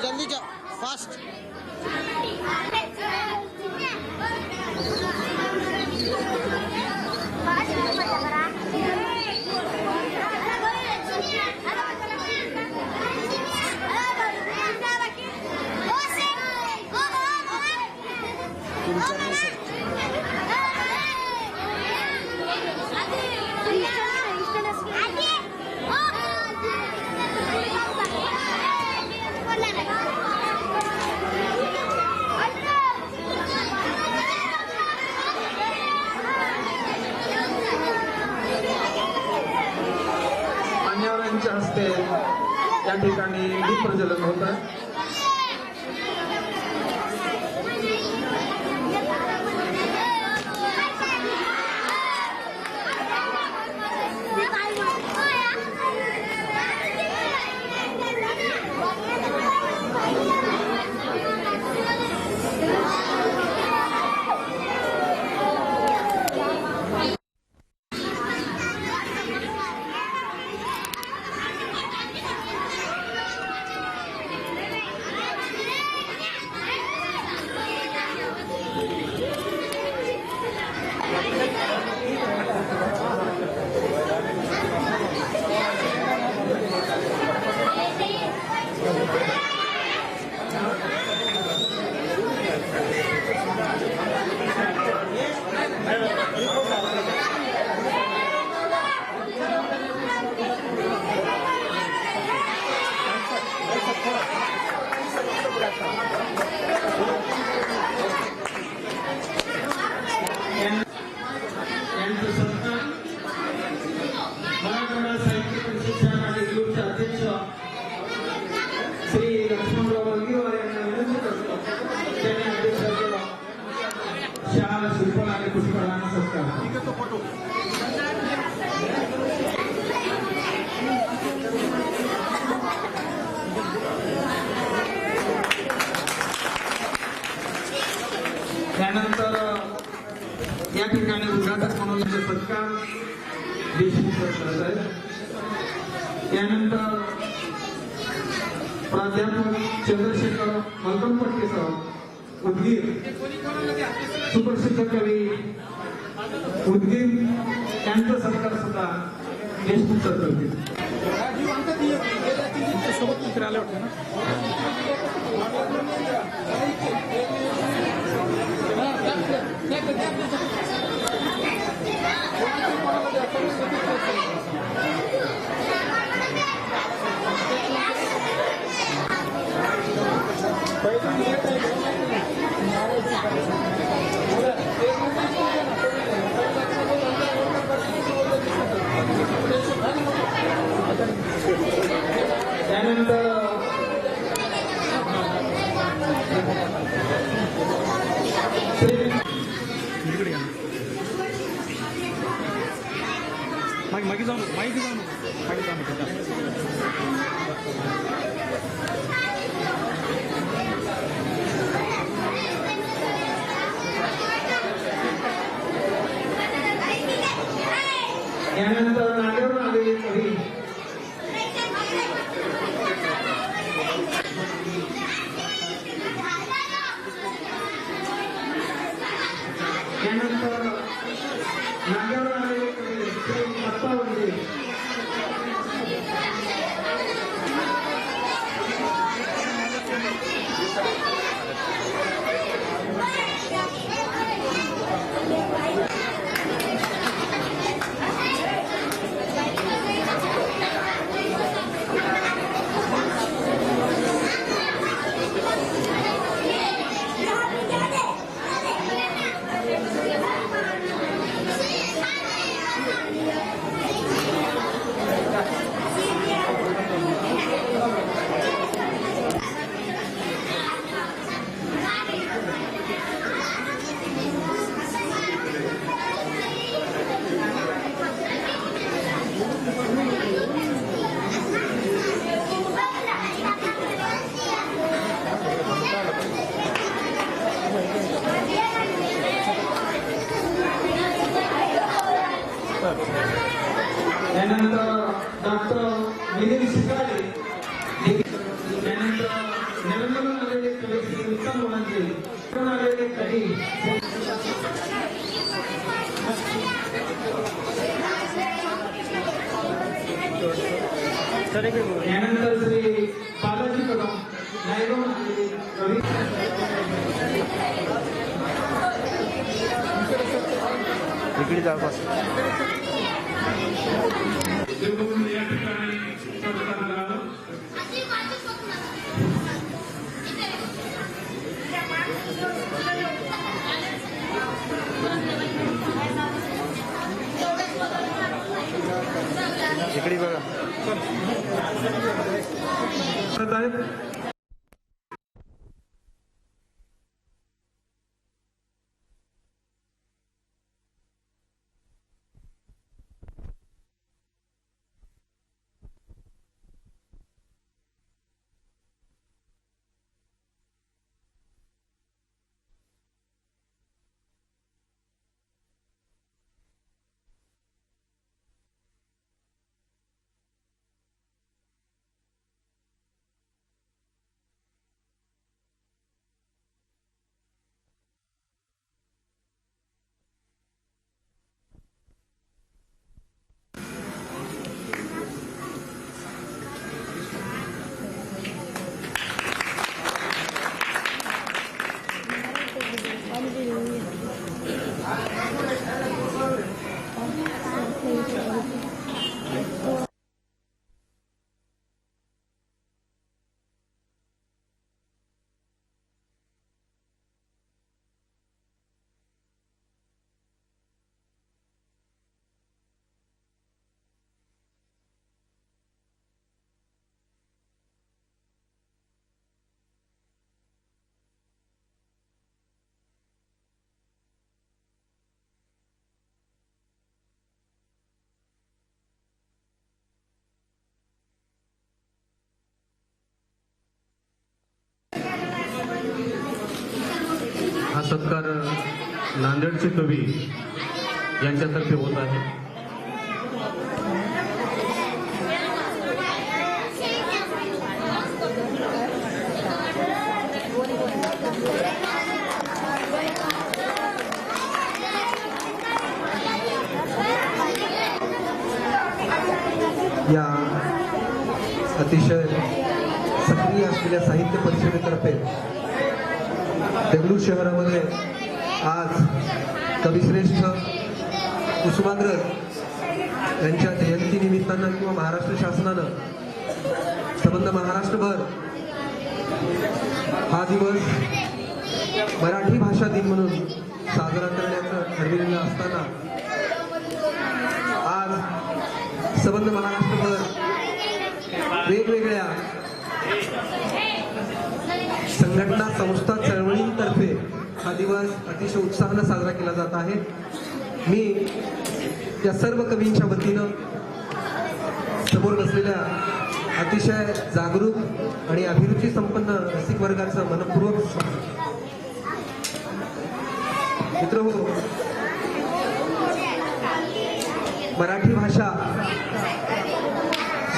जल्दी जाओ फास्ट। मान्यवरांच्या हस्ते या ठिकाणी दीप प्रज्वलन होतं। त्यानंतर या ठिकाणी उद्घाटक म्हणून सत्कार देशमुख करत आहेत। यानंतर प्राध्यापक चंद्रशेखर मलकमपट्टे सर उदगीर, सुप्रसिद्ध कवी उदगीर यांचा सत्कार सुद्धा देशमुख सर करतील। त्यानंतर मागे जाऊन यानंतर नाट्यावर आलेले कवी नवीन आलेले कवी श्री उत्तम गुणांचे नवीन आलेले कवी यानंतर श्री बालाजी कदम नायगाव आलेले कवी इकडे जाऊ बस. या ठिकाणी सत्कार करावा. इकडे बघा. करत आहेत. हा सत्कार नांदेडचे कवी यांच्यातर्फे होत आहे. या अतिशय सक्रिय असलेल्या साहित्य परिषदेतर्फे देगलूर शहरामध्ये आज कविश्रेष्ठ कुसुमाग्रज यांच्या जयंतीनिमित्तानं किंवा महाराष्ट्र शासनानं संबंध महाराष्ट्रभर हा दिवस मराठी भाषा दिन म्हणून साजरा करण्याचं ठरविलेलं असताना आज संबंध महाराष्ट्रभर वेगवेगळ्या संघटना संस्था चळवळींतर्फे हा दिवस अतिशय उत्साहानं साजरा केला जात आहे. मी या सर्व कवींच्या वतीनं समोर बसलेल्या अतिशय जागरूक आणि अभिरुची संपन्न रसिक वर्गाचं मनपूर्वक मित्रहो, मराठी भाषा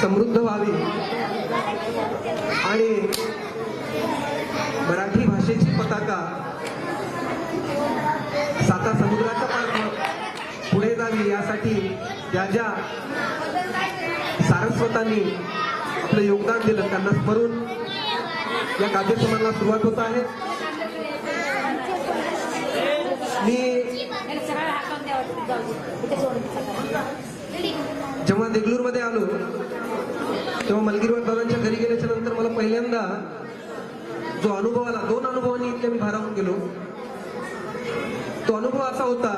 समृद्ध व्हावी आणि मराठी भाषेची पताका साता समुद्राच्या पार पुढे जावी यासाठी ज्या ज्या सारस्वतांनी आपलं योगदान दिलं त्यांना स्मरून या काव्यसंमेलनाला सुरुवात होत आहे. मी जेव्हा देगलूरमध्ये आलो तेव्हा मलगिरवार दादांच्या घरी गेल्याच्या नंतर मला पहिल्यांदा जो अनुभव आला, दोन अनुभवांनी इतक्या मी भारावून गेलो. तो अनुभव असा होता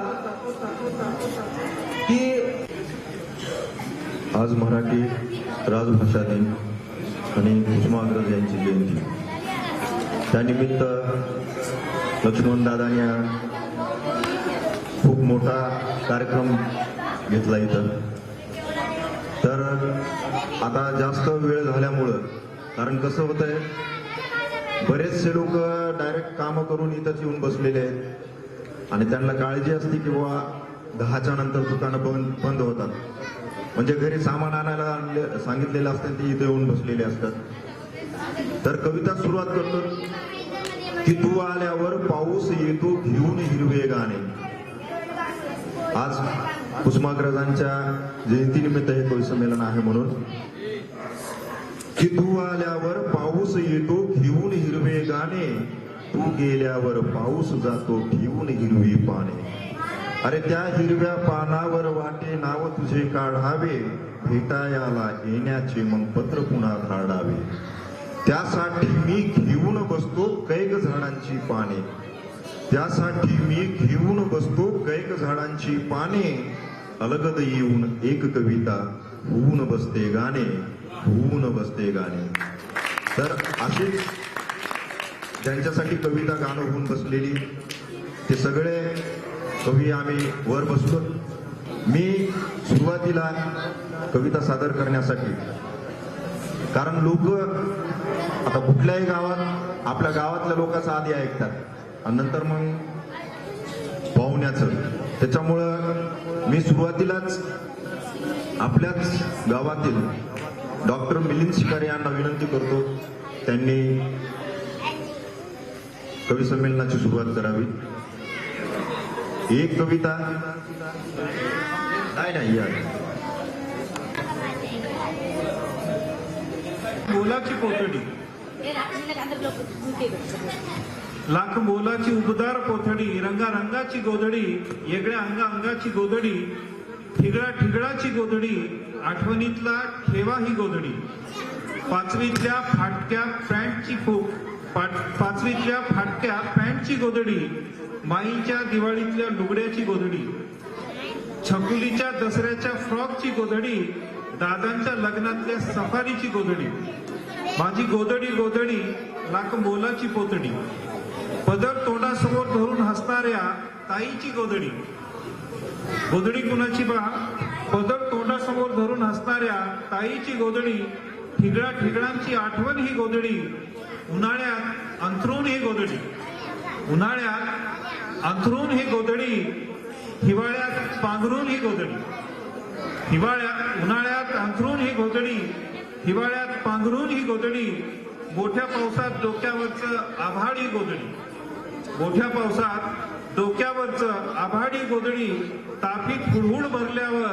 की आज मराठी राजभाषा दिन आणि कुसुमाग्रज यांची जयंती, त्यानिमित्त लक्ष्मणदादांनी खूप मोठा कार्यक्रम घेतला इथं. तर आता जास्त वेळ झाल्यामुळं, कारण कसं होतंय, बरेचसे लोक डायरेक्ट कामं करून इथंच येऊन बसलेले आहेत आणि त्यांना काळजी असते की बाबा 10च्या नंतर दुकानं बंद होतात. म्हणजे घरी सामान आणायला सांगितलेलं असतं, ते इथे येऊन बसलेले असतात. तर कविता सुरुवात करतो की तू आल्यावर पाऊस येतो घेऊन हिरवे गाणे. आज कुसुमाग्रजांच्या जयंतीनिमित्त हे कवी संमेलन आहे म्हणून की तू आल्यावर पाऊस येतो घेऊन हिरवे गाणे, तू गेल्यावर पाऊस जातो ठेवून हिरवी पाने. अरे त्या हिरव्या पानावर वाटे नाव तुझे काढावे, भेटायाला येण्याचे मग पत्र पुन्हा धाडावे. त्यासाठी मी घेऊन बसतो कैक झाडांची पाने, त्यासाठी मी घेऊन बसतो कैक झाडांची पाने. अलगद येऊन एक कविता होऊन बसते गाणे, होऊन बसते गाणे. तर अशीच ज्यांच्यासाठी कविता गाणं होऊन बसलेली ते सगळे कवी आम्ही वर बसलो. मी सुरुवातीला कविता सादर करण्यासाठी, कारण लोक आता कुठल्याही गावात आपल्या गावातल्या लोकांचं आधी ऐकतात आणि नंतर मग पाहुण्याचं. त्याच्यामुळं मी सुरुवातीलाच आपल्याच गावातील डॉक्टर मिलिंद शिकारे यांना विनंती करतो त्यांनी कवी संमेलनाची सुरुवात करावी. एक कविता नाही यार मोलाची कोथडी, लाख मोलाची उबदार कोथडी, रंगारंगाची गोधडी, वेगळ्या अंगाची गोधडी, ठिगळा ठिगळाची गोधडी, आठवणीतला ठेवा ही गोधडी. पाचवीतल्या फाटक्या पॅन्टची गोधडी, माईच्या दिवाळीतल्या लुगड्याची गोधडी, छकुलीच्या दसऱ्याच्या फ्रॉकची गोधडी, दादांच्या लग्नातल्या सफारीची गोधडी. माझी गोधडी गोधडी लाख मोलाची पोतडी, पदर तोंडासमोर धरून हसणाऱ्या ताईची गोधडी. गोधडी कुणाची बा? पदर तोंडासमोर धरून हसणाऱ्या ताईची गोधडी. ठिगळा ठिगळांची आठवण ही गोधडी, उन्हाळ्यात अंथरूण ही गोधडी. उन्हाळ्यात अंथरूण ही गोधडी, हिवाळ्यात पांघरून ही गोधडी. उन्हाळ्यात अंथरूण ही गोधडी, हिवाळ्यात पांघरून ही गोधडी. मोठ्या पावसात डोक्यावरचं आभाळ ही गोधडी. मोठ्या पावसात डोक्यावरचं आभाळ ही गोधडी. तापीत हुडहुड भरल्यावर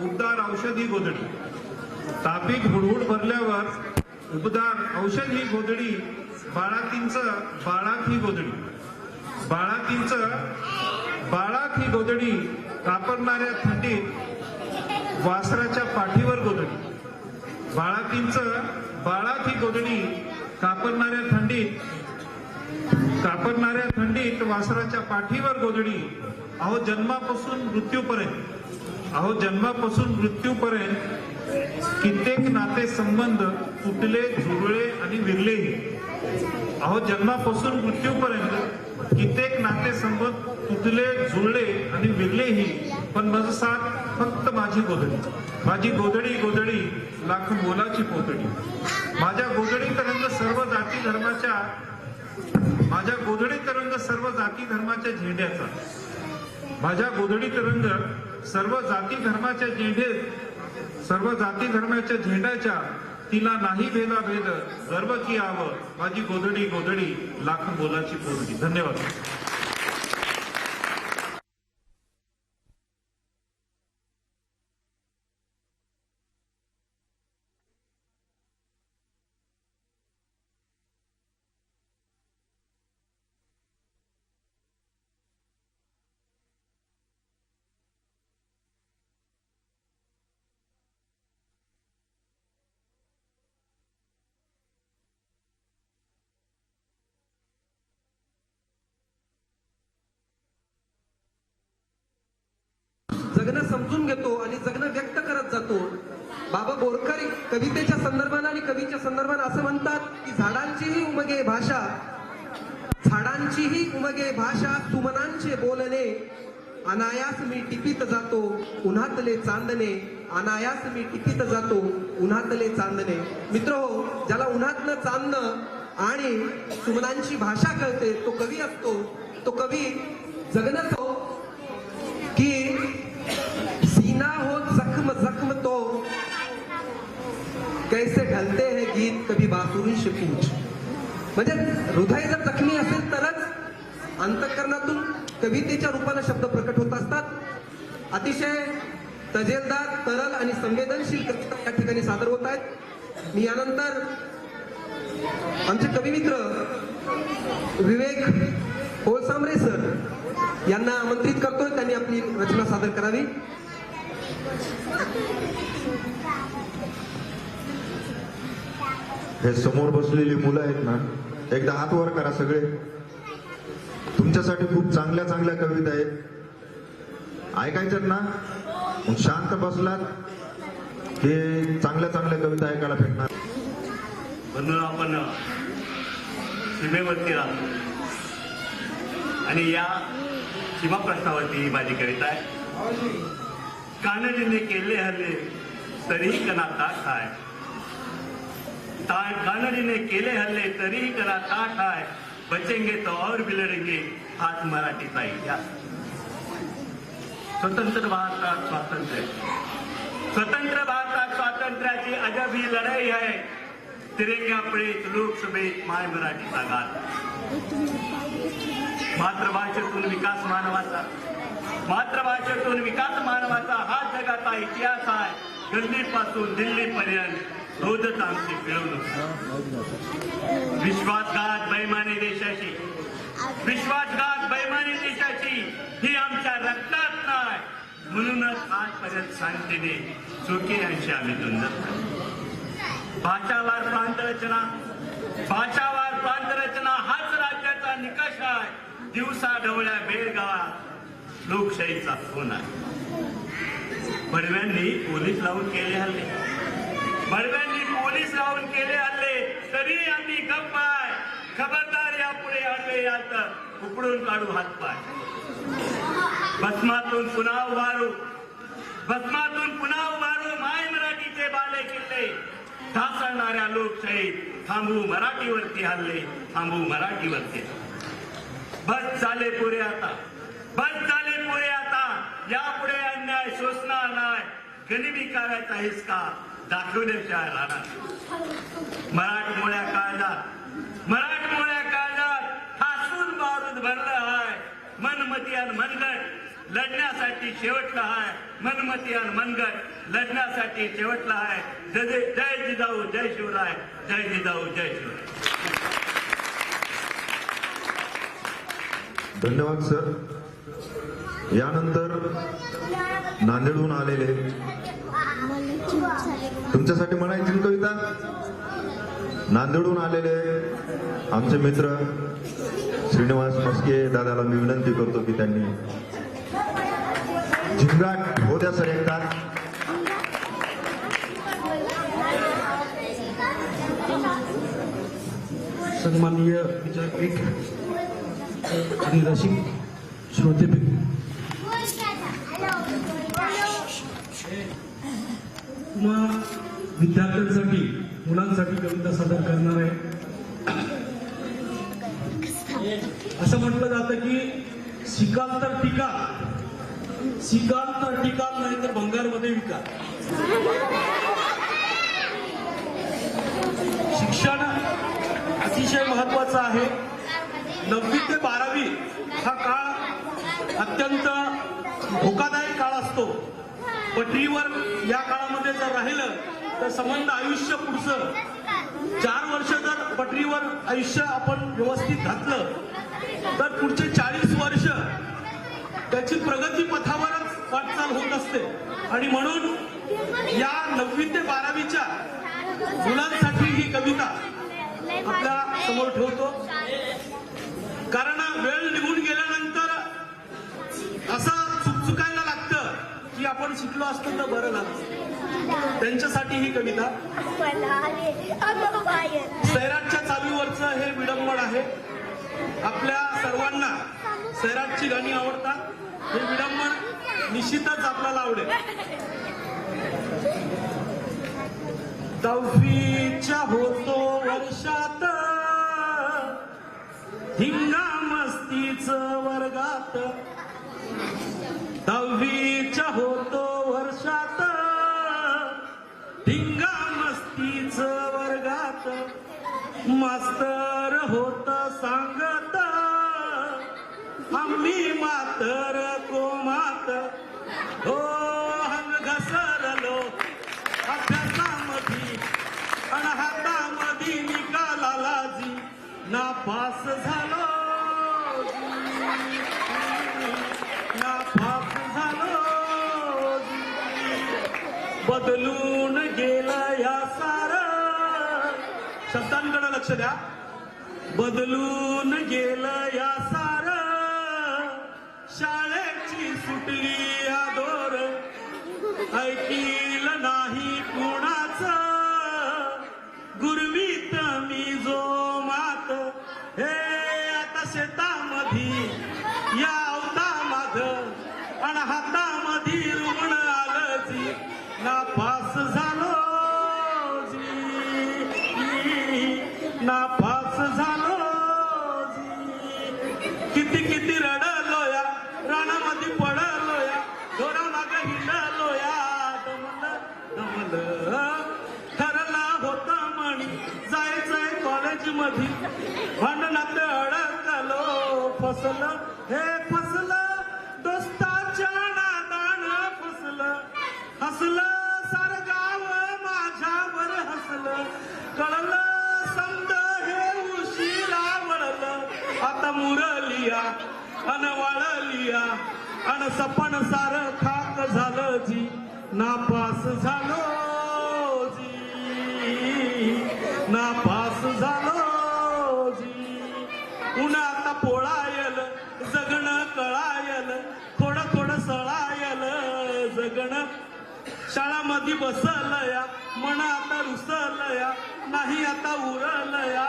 उबदार औषधी गोधडी. तापीत हुडहुड भरल्यावर उबदार औषध ही गोधडी. बाळातींचं बाळात ही गोधडी. बाळात ही गोधडी. कापरणाऱ्या थंडीत वासराच्या पाठीवर गोधडी. बाळात ही गोधडी. कापरणाऱ्या थंडीत वासराच्या पाठीवर गोधडी. अहो जन्मापासून मृत्यूपर्यंत कित्येक नाते संबंध तुटले, जुळले आणि विरलेही. अहो जन्मापासून मृत्यूपर्यंत कित्येक नाते संबंध तुटले, जुळले आणि विरलेही, पण माझं साथ फक्त माझी गोधडी. माझी गोधडी गोधडी लाख मोलाची पोतडी. माझ्या गोधडीत रंग सर्व जाती धर्माच्या झेंड्याचा. माझ्या गोधडीत रंग सर्व जाती धर्माच्या झेंड्याच्या. तिला नाही भेदाभेद गर्व की आव. माझी गोधडी गोधडी लाख मोलाची पोतडी. धन्यवाद. जगणं समजून घेतो आणि जगणं व्यक्त करत जातो. बाबा बोरकर कवितेच्या संदर्भाने आणि कवीच्या संदर्भाने असं म्हणतात की झाडांचीही उमगे भाषा, सुमनांचे बोलणे, अनायास मी टिपीत जातो उन्हातले चांदणे. अनायास मी टिपीत जातो उन्हातले चांदणे. मित्रहो, ज्याला उन्हातलं चांदणं आणि सुमनांची भाषा कळते तो कवी असतो. तो कवी जगणं तो की सीना हो जख्म जख्म तो कैसे ढलते हैं गीत कभी बासुरी से पूछ. म्हणजे हृदय जर जखमी असेल तरच अंतःकरणातून कवितेच्या रूपाने शब्द प्रकट होत असतात. अतिशय तजेलदार, तरल आणि संवेदनशील कविता या ठिकाणी सादर होत आहेत. मी यानंतर आमचे कविमित्र विवेक होळसांबरे सर यांना आमंत्रित करतोय, त्यांनी आपली रचना सादर करावी. हे समोर बसलेली मुलं आहेत ना, एकदा हात वर करा सगळे. तुमच्यासाठी खूप चांगल्या चांगल्या कविता आहेत, ऐकायच्यात ना. मग शांत बसलात की चांगल्या चांगल्या कविता ऐकायला भेटणार. म्हणून आपण सीमेवरती राहतो आणि या सीमा प्रश्नावरती ही माझी कविता आहे. कानडीने केले हल्ले तरीही कना ताठ आहे. कानडीने केले हल्ले तरीही कना ताठ आहे. बचेंगे तो और भी लढेंगे, हाच मराठीचा इतिहास. स्वतंत्र भारतात स्वातंत्र्य, स्वतंत्र भारतात स्वातंत्र्याची अजब ही लढाई आहे. तिरंग्या प्रेत लोकसभेत माय मराठीचा गात. मातृभाषेतून विकास मानवाचा, मातृभाषेतून विकास मानवाचा हा जगाचा इतिहास आहे. गल्लीपासून दिल्लीपर्यंत रोजच आमची मिळवणूक. विश्वासघात बैमानी देशाशी, विश्वासघात बैमानी देशाशी ही आमच्या रक्तात नाही. म्हणूनच आजपर्यंत शांतीने चोखी अंशी आम्ही दुंदत. भाषावार प्रांतरचना, भाषावार प्रांतरचना हाच राज्याचा निकष आहे. दिवसा ढवळ्या बेळगावात लोकशाहीचा फोन आहे. बडव्यांनी पोलीस लावून केले हल्ले, बडव्यांनी पोलीस लावून केले हल्ले तरी आम्ही गप्प आहे. खबरदार यापुढे आडवे यात उपडून काढू हातपाय. भस्मातून पुन्हा उभारू, भस्मातून पुन्हा उभारू माय मराठीचे बाले किल्ले. ढासळणाऱ्या लोकशाहीत थांबू मराठीवरती हल्ले, थांबू मराठीवरती. बस झाले पुरे आता, बस झाले पुरे आता. यापुढे अन्याय शोषणार नाही. गरिबी करायचा हिसका दाखवल्याशिवाय राहणार. मराठमोळ्या काळजात, मराठमोळ्या काळजात ठासून बारूद भरलं आहे. मनमती आणि मनगट लढण्यासाठी शेवटला आहे. मनमती आणि मनगट लढण्यासाठी शेवटला आहे. जय जिजाऊ जय शिवराय, जय जिजाऊ जय शिवराय. धन्यवाद सर. यानंतर नांदेडहून आलेले तुमच्यासाठी म्हणायची कविता. नांदेडहून आलेले आमचे मित्र श्रीनिवास मस्के दादाला मी विनंती करतो की त्यांनी झिंगाट हो द्या सर एकदा. सन्माननीय विचारपीठ आणि रसिक श्रोतेपीठ, विद्यार्थ्यांसाठी मुलांसाठी कविता सादर करणार आहे. असं म्हटलं जातं की शिकाल तर टिकाल, शिकाल तर टिकाल, नाही तर भंगारमध्ये विकाल. शिक्षण अतिशय महत्वाचं आहे. 9वी ते 12वी हा काळ अत्यंत धोकादायक काळ असतो. पटरीवर या काळामध्ये जर राहिलं तर संबंध आयुष्य पुढचं 4 वर्ष जर पटरीवर आयुष्य आपण व्यवस्थित घातलं तर पुढचे 40 वर्ष त्याची प्रगती पथावरच वाटचाल होत असते. आणि म्हणून या 9वी ते 12वीच्या मुलांसाठी ही कविता आपल्या समोर ठेवतो. कारण वेळ निघून गेल्यानंतर असं चुकचुकायला लागतं की आपण शिकलो असतो तर बरं झालं. त्यांच्यासाठी ही कविता. सैराटच्या चालूवरचं हे विडंबन आहे. आपल्या सर्वांना सैराटची गाणी आवडतात. हे विडंबन निश्चितच आपल्याला आवडेल. 10वीच्या होतो वर्षात धिंगा मस्तीच वर्गात. 10वीच्या होतो वर्षात धिंगा मस्तीच वर्गात. मास्तर होत सांगत आम्ही मातर कोमात हो हंग घसरलो अभ्यासामधी अन हातामधी निकालाला जी नापास झालो नापास झालो बदलून गेलं या सार शब्दांकडे लक्ष द्या बदलून गेलं या सार शाळेची सुटली या दोर ऐकील नाही कुणाच गुरवीत मी जो मात हे आता शेतामधी या अवता माग आणि हातामधी रुग्ण आलं जी नापास झालो जी नापास झालो जी किती किती रडलो या रानामध्ये पडलो या दोरा माग हिंडलो या दमलं दमलं ठरलं होतं म्हणी जायचंय कॉलेज मध्ये भांडणात अडकलो फसलं हे फसलं दोस्ताच्या नादानं फसलं हसलं सार गाव माझ्यावर हसलं कळलं समद हे उशिरा वळलं आता मुरलिया अन वाळलिया अन सपन सार खाक झालं जी नापास झालो जी नापास झालो जी उन्हा आता पोळायल जगणं कळायल थोडं थोडं सळायल जगणं शाळामध्ये बसलया मन आता रुसलया नाही आता उरलया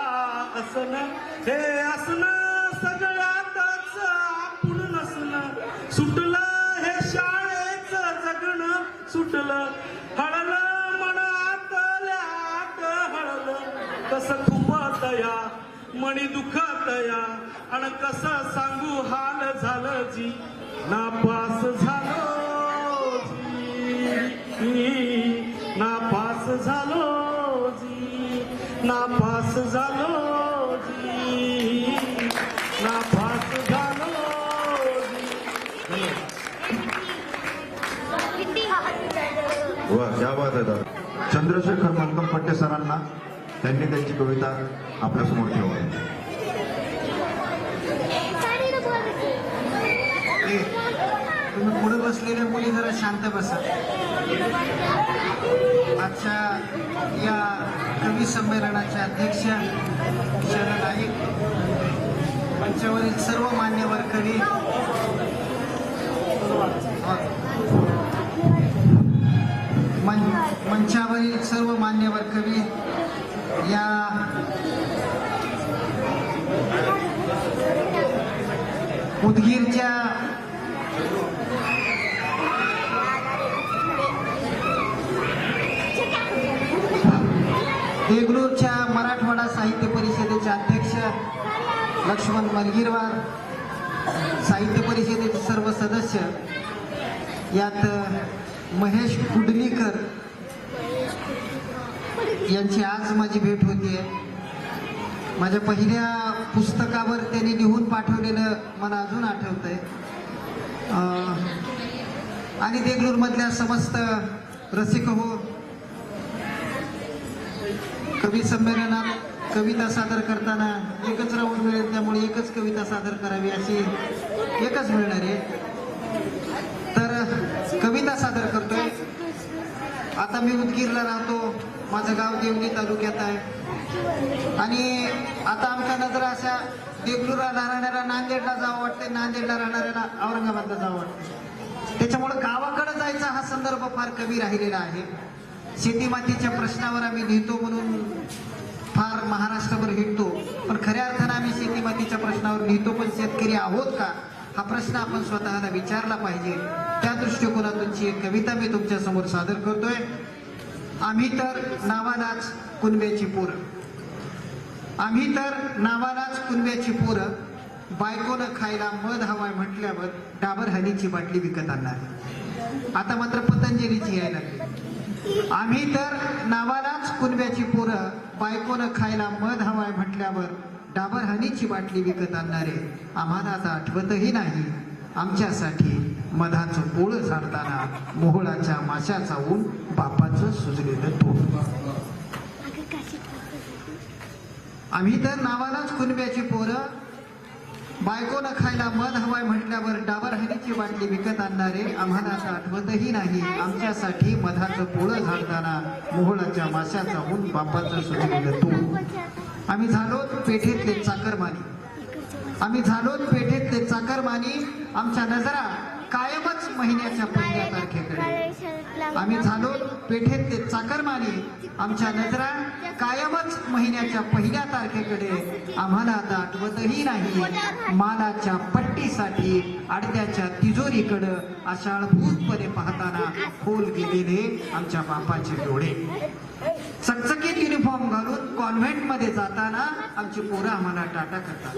असणं हे असणं सगळ्यातच आपण नसणं सुटलं हे शाळेचं जगणं सुटलं हळलं मन आतल्यात हळलं कसं खुपतया मणी दुखतया आणि कसं सांगू हाल झालं जी नापास झालो नापास झालो जी नापास झालो जी नापास झालो वा क्या बात आहे दादा. चंद्रशेखर मलकमपट्टे सरांना त्यांनी त्यांची कविता आपल्यासमोर ठेवली. तुम्ही पुढे बसलेल्या मुली जरा शांत बसा. आजच्या या कवी संमेलनाच्या अध्यक्ष शरण आहे मंचावरील सर्व मान्यवर कवी मंचावरील सर्व मान्यवर कवी या उदगीरच्या देगलूरच्या मराठवाडा साहित्य परिषदेचे अध्यक्ष लक्ष्मण मलगीरवार, साहित्य परिषदेचे सर्व सदस्य, यात महेश कुडलीकर यांची आज माझी भेट होतीये. माझ्या पहिल्या पुस्तकावर त्यांनी लिहून पाठवलेलं मला अजून आठवतंय. आणि देगलूरमधल्या समस्त रसिक हो, कवी संमेलनात कविता सादर करताना एकच राऊंड मिळेल, त्यामुळे एकच कविता सादर करावी अशी एकच मिळणार आहे. तर कविता सादर करतोय. आता मी उदगीरला राहतो, माझं गाव देवणी तालुक्यात आहे आणि आता आमच्या नजर अशा देगलूरला राहणाऱ्याला नांदेडला जावं वाटते, नांदेडला राहणाऱ्याला औरंगाबादला जावं वाटते. त्याच्यामुळे गावाकडे जायचा हा संदर्भ फार कमी राहिलेला आहे. शेतीमातीच्या प्रश्नावर आम्ही लिहितो म्हणून फार महाराष्ट्रभर हिंडतो, पण खऱ्या अर्थानं आम्ही शेतीमातीच्या प्रश्नावर लिहितो पण शेतकरी आहोत का हा प्रश्न आपण स्वतःला विचारला पाहिजे. त्या दृष्टिकोनातूनची एक कविता मी तुमच्या समोर सादर करतोय. आम्ही तर नावालाच कुणब्याची पोरं, आम्ही तर नावालाच कुणब्याची पोरं, बायकोनं खायला मध हवाय म्हटल्यावर डाबर हनीची बाटली विकत आणणार. आता मात्र पतंजलीची यायला लागली. आम्ही तर नावालाच कुणब्याची पोरं, बायकोनं खायला मध हवाय म्हटल्यावर डाबर हनीची बाटली विकत आणणारे आम्हाला आता आठवतही नाही आमच्यासाठी मधाचं पोळं झाडताना मोहळाच्या माशाचा ऊन बापाचं सुजलेलं तोंड. आम्ही तर नावालाच कुणब्याची पोरं, बायकोनं खायला मध हवाय म्हटल्यावर डाबर हनीची बाटली विकत आणणारे आम्हाला आता आठवतही नाही आमच्यासाठी मधाचं पोळं झाडताना मोहळाच्या माशाचा ऊन बापाचं सुजलेलं तोंड. आम्ही झालो पेठेतले चाकरमानी, आम्ही झालो पेठेतले चाकरमानी, आमच्या नजरा कायमच महिन्याच्या पहिल्या तारखेकडे. आम्ही झालो पेठेतले चाकरमानी, आमच्या नजरा कायमच महिन्याच्या पहिल्या तारखेकडे. आम्हाला आता आठवतही नाही मालाच्या पट्टीसाठी आडत्याच्या तिजोरीकडं आषाढभूतपणे पाहताना खोल गेलेले आमच्या बापाचे डोळे. चकचकीत युनिफॉर्म घालून कॉन्व्हेंट मध्ये जाताना आमची पोरं आम्हाला टाटा करतात.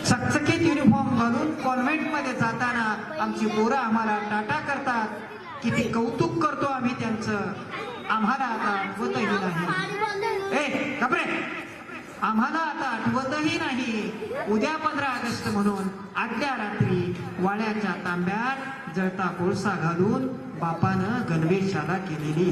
चकचकीत युनिफॉर्म घालून कॉन्व्हेंट मध्ये जाताना आमची पोरं आम्हाला टाटा करतात. किती कौतुक करतो आम्ही त्यांचं, आम्हाला आता आठवतही नाही. ए घाबरे, आम्हाला आता आठवतही नाही उद्या 15 ऑगस्ट म्हणून आदल्या रात्री वाळ्याच्या तांब्यात जळता कोळसा घालून बापानं गणवेशाला केलेली.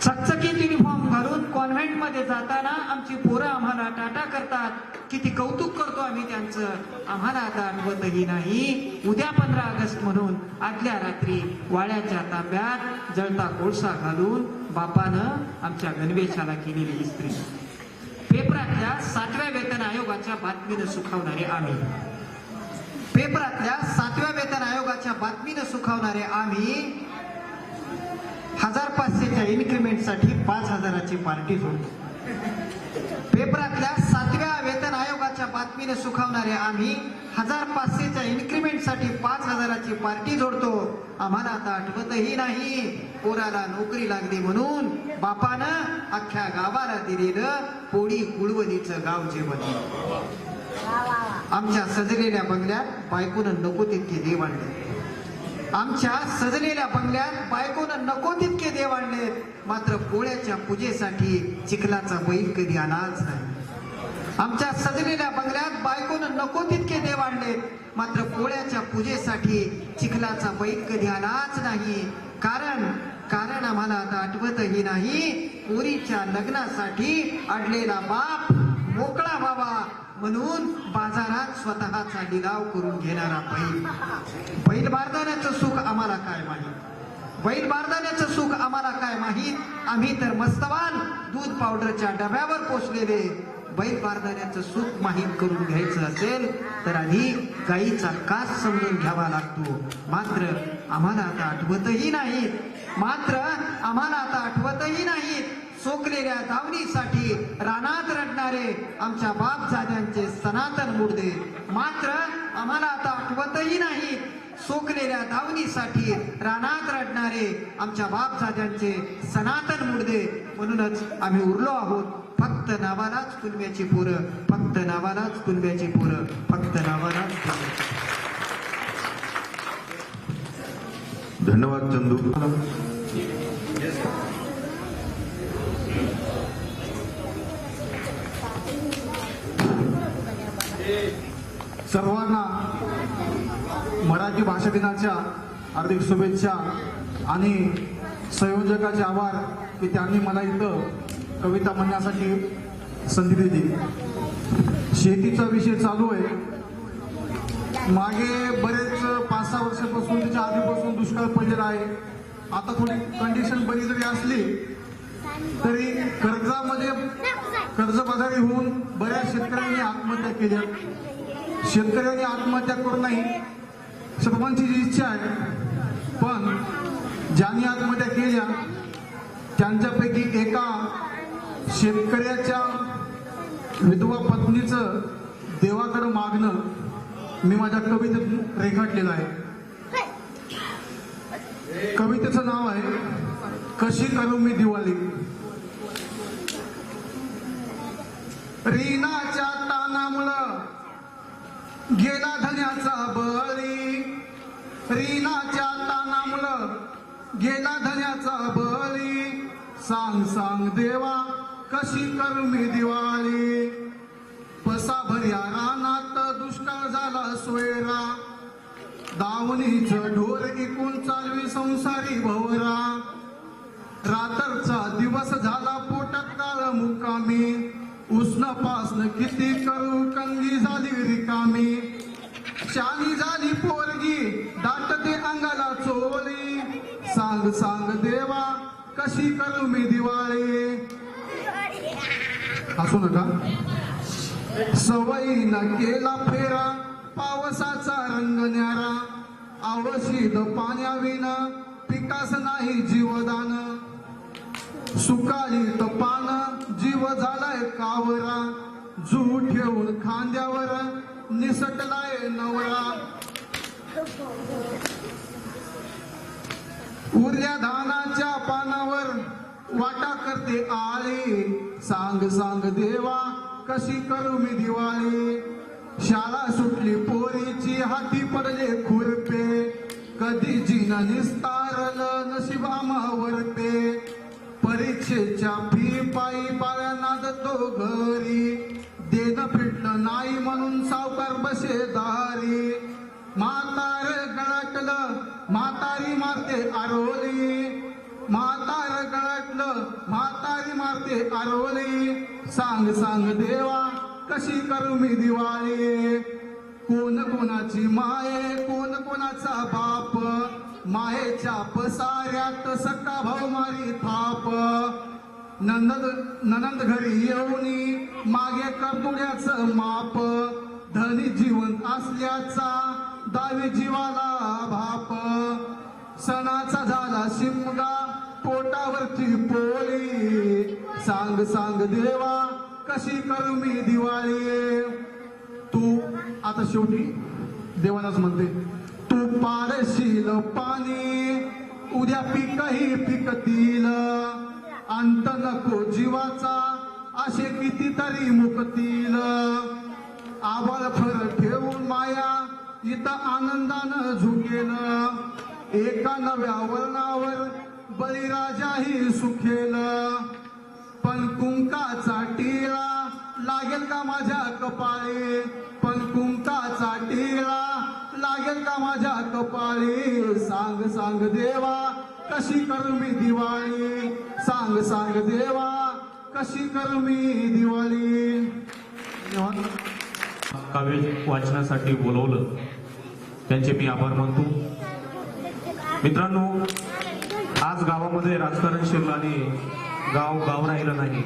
चकचकीत युनिफॉर्म घालून कॉन्व्हेंट मध्ये जाताना आमची पोरं आम्हाला टाटा करतात. किती कौतुक करतो आम्ही त्यांचं, आम्हाला आता आठवतही नाही उद्या 15 ऑगस्ट म्हणून आदल्या रात्री वाळ्याच्या तांब्यात जळता कोळसा घालून बापानं आमच्या गणवेशाला केलेली इस्त्री. पेपरातल्या 7व्या वेतन आयोगाच्या बातमीनं सुखावणारे आम्ही, पेपरातल्या 7व्या वेतन आयोगाच्या बातमीनं सुखावणारे आम्ही 1500च्या इन्क्रिमेंटसाठी 5000ची पार्टी जोडतो. पेपरातल्या 7व्या वेतन आयोगाच्या बातमीने सुखावणारे आम्ही 1500च्या इन्क्रिमेंटसाठी 5000ची पार्टी जोडतो. आम्हाला आता आठवतही नाही पोराला नोकरी लागली म्हणून बापानं अख्ख्या गावाला दिलेलं पोळी गुळवणीचं गाव जेवण. आमच्या सजलेल्या बंगल्यात बायकोनं नको तितके देव आणले, आमच्या सजलेल्या बंगल्यात बायकोनं नको तितके देव आणले, मात्र पोळ्याच्या पूजेसाठी चिखलाचा बैल कधी आलाच नाही. आमच्या सजलेल्या बंगल्यात बायकोनं नको तितके देव आणले, मात्र पोळ्याच्या पूजेसाठी चिखलाचा बैल कधी आलाच नाही. कारण आम्हाला आता आठवतही नाही पोरीच्या लग्नासाठी अडलेला बाप मोकळा व्हावा म्हणून बाजारात स्वतःचा लिलाव करून घेणारा बैल बारदाण्याचं सुख आम्हाला काय माहीत, बैल बारदाण्याचं सुख आम्हाला काय माहीत. आम्ही तर मस्तवान दूध पावडरच्या डब्यावर पोचलेले. बैल बारदाण्याचं सुख माहीत करून घ्यायचं असेल तर आधी गाईचा कास समजून घ्यावा लागतो. मात्र आम्हाला आता आठवतही नाहीत, मात्र आम्हाला आता आठवतही नाहीत सोकलेल्या दावणीसाठी रानात रडणारे आमच्या बापजाद्यांचे सनातन मुर्दे. मात्र आम्हाला आता आठवतही नाही सोकलेल्या दावणीसाठी रानात रडणारे आमच्या बापजाद्यांचे सनातन मुर्दे. म्हणूनच आम्ही उरलो आहोत फक्त नावालाच कुणब्याची पोरं, फक्त नावालाच कुणब्याची पोरं, फक्त नावालाच. धन्यवाद चंदू. सर्वांना मराठी भाषा दिनाच्या हार्दिक शुभेच्छा आणि संयोजकाचे आभार की त्यांनी मला इथं कविता म्हणण्यासाठी संधी दिली. शेतीचा विषय चालू आहे. मागे बरेच 5-6 वर्षापासून त्याच्या आधीपासून दुष्काळ पडलेला आहे. आता थोडी कंडिशन बरी जरी असली तरी कर्जबाजारी होऊन बऱ्याच शेतकऱ्यांनी आत्महत्या केल्या. शेतकऱ्यांनी आत्महत्या करू नाही सर्वांची जी इच्छा आहे, पण ज्यांनी आत्महत्या केल्या त्यांच्यापैकी एका शेतकऱ्याच्या विधवा पत्नीचं देवाकडे मागणं मी माझ्या कवितेत रेखाटलेलं आहे. कवितेचं नाव आहे कशी करू मी दिवाळी. रीनाच्या तानामुळं गेला धन्याचा बळी, रीनाच्या तानामुळं गेला धन्याचा बळी, सांग सांग देवा कशी करू मी दिवाळी. पसा भर्या रानात दुष्काळ झाला सोयरा, दावणीच ढोर इकून चालवी संसारी भवरा. रात्रचा दिवस झाला पोटात काळ मुक्कामी, उष्ण पासन किती करू कंगी झाली रिकामी. शानी झाली पोरगी दाटते अंगाला चोळी, सांग सांग देवा कशी करू मी दिवाळी. हसू नका. सवयीनं केला फेरा पावसाचा रंग न्यारा, आवशीद पाण्याविना पिकास नाही जीवदान. सुकाळीत पान जीव झालाय कावरा, जू ठेवून खांद्यावर निसटलाय नवरा. उरल्या धानाच्या पानावर वाटा करते आळी, सांग सांग देवा कशी करू मी दिवाळी. शाळा सुटली पोरीची हाती पडले खुरपे, कधी जीना निस्तारलं नशीब आम्हावर पे. परीक्षेच्या फी पायी पाया नादतो घरी, देणं फिटलं नाही म्हणून सावकार बसे दारी. म्हातार गळटलं म्हातारी मारते आरोली, म्हातार गळटलं म्हातारी मारते आरोली. सांग सांग देवा कशी करू मी दिवाळी. कोण कोणाची माये कोण कोणाचा बाप, मायेच्या पसाऱ्यात सक्का भाऊ मारी थाप. ननंद घरी येऊनी मागे कर्तुड्याचं माप, धनी जिवंत असल्याचा दावी जीवाला भाप. सणाचा झाला शिमगा पोटावरची पोळी, सांग सांग देवा कशी करू मी दिवाळी. तू आता शेवटी देवालाच म्हणते, तू पारशील पाणी उद्या पिकही पिकतील, अंत नको जीवाचा असे कितीतरी मुकतील. आबाळ फर ठेवून माया इथं आनंदानं झुकेल, एका नव्या वर्णावर बळीराजाही सुखेल. पण कुंकाचा टिळा लागेल का माझ्या कपाळी, पण कुंकाचा टिळा लागेल का माझ्या कपाळी. सांग सांग देवा कशी करू मी दिवाळी, सांग सांग देवा कशी करू मी दिवाळी. काव्य वाचनासाठी बोलवलं त्यांचे मी आभार मानतो. मित्रांनो, आज गावामध्ये राजकारण शिरलं आणि गाव राहिलं नाही.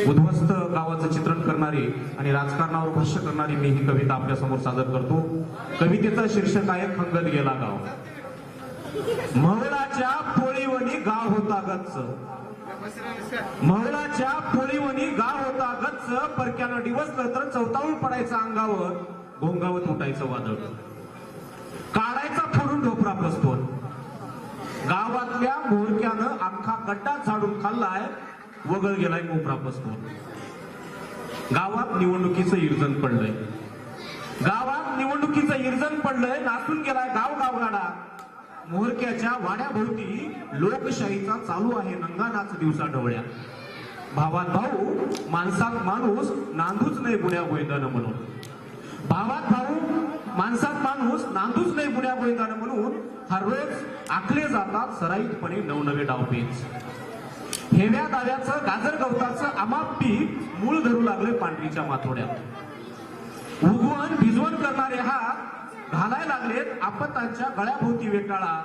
उद्ध्वस्त गावाचं चित्रण करणारी आणि राजकारणावर भाष्य करणारी मी ही कविता आपल्या समोर सादर करतो. कवितेचं शीर्षक आहे खंगत गेला गाव. महळाच्या पोळीवणी गाव होता गच्च, महळाच्या पोळीवणी गाव होता गच्च, परक्यानं डिवसलं तर चौताळून पडायचं अंगावर, घोंगावत उठायचं वादळ, काढायचा फोडून ढोपरा पसतोन. गावातल्या मोरक्यानं अख्खा गड्डा झाडून खाल्लाय, वगळ गेलाय मोपरा पसतोन. गावात निवडणुकीचं इर्जन पडलंय, गावात निवडणुकीचं इर्जन पडलंय, नाचून गेलाय गाव गावगाडा. मोहरक्याच्या वाड्याभोवती लोकशाहीचा चालू आहे नंगानाच दिवसा ढवळ्या. भावात भाऊ माणसात माणूस नांदूच नाही गुण्या गोविंदानं म्हणून, भावात भाऊ माणसात माणूस नांदूच नाही गुण्या गोविंदानं म्हणून हर रोज आखले जातात सराईतपणे नवनवे डावपेच. हेव्या दाव्याचं गाजर गवताचं अमाप पीक मूळ धरू लागले पांढरीच्या माथोड्यात. उगवण भिजवण करणारे हात घालाय लागलेत आपत्तांच्या गळ्याभोवती वेटाळा.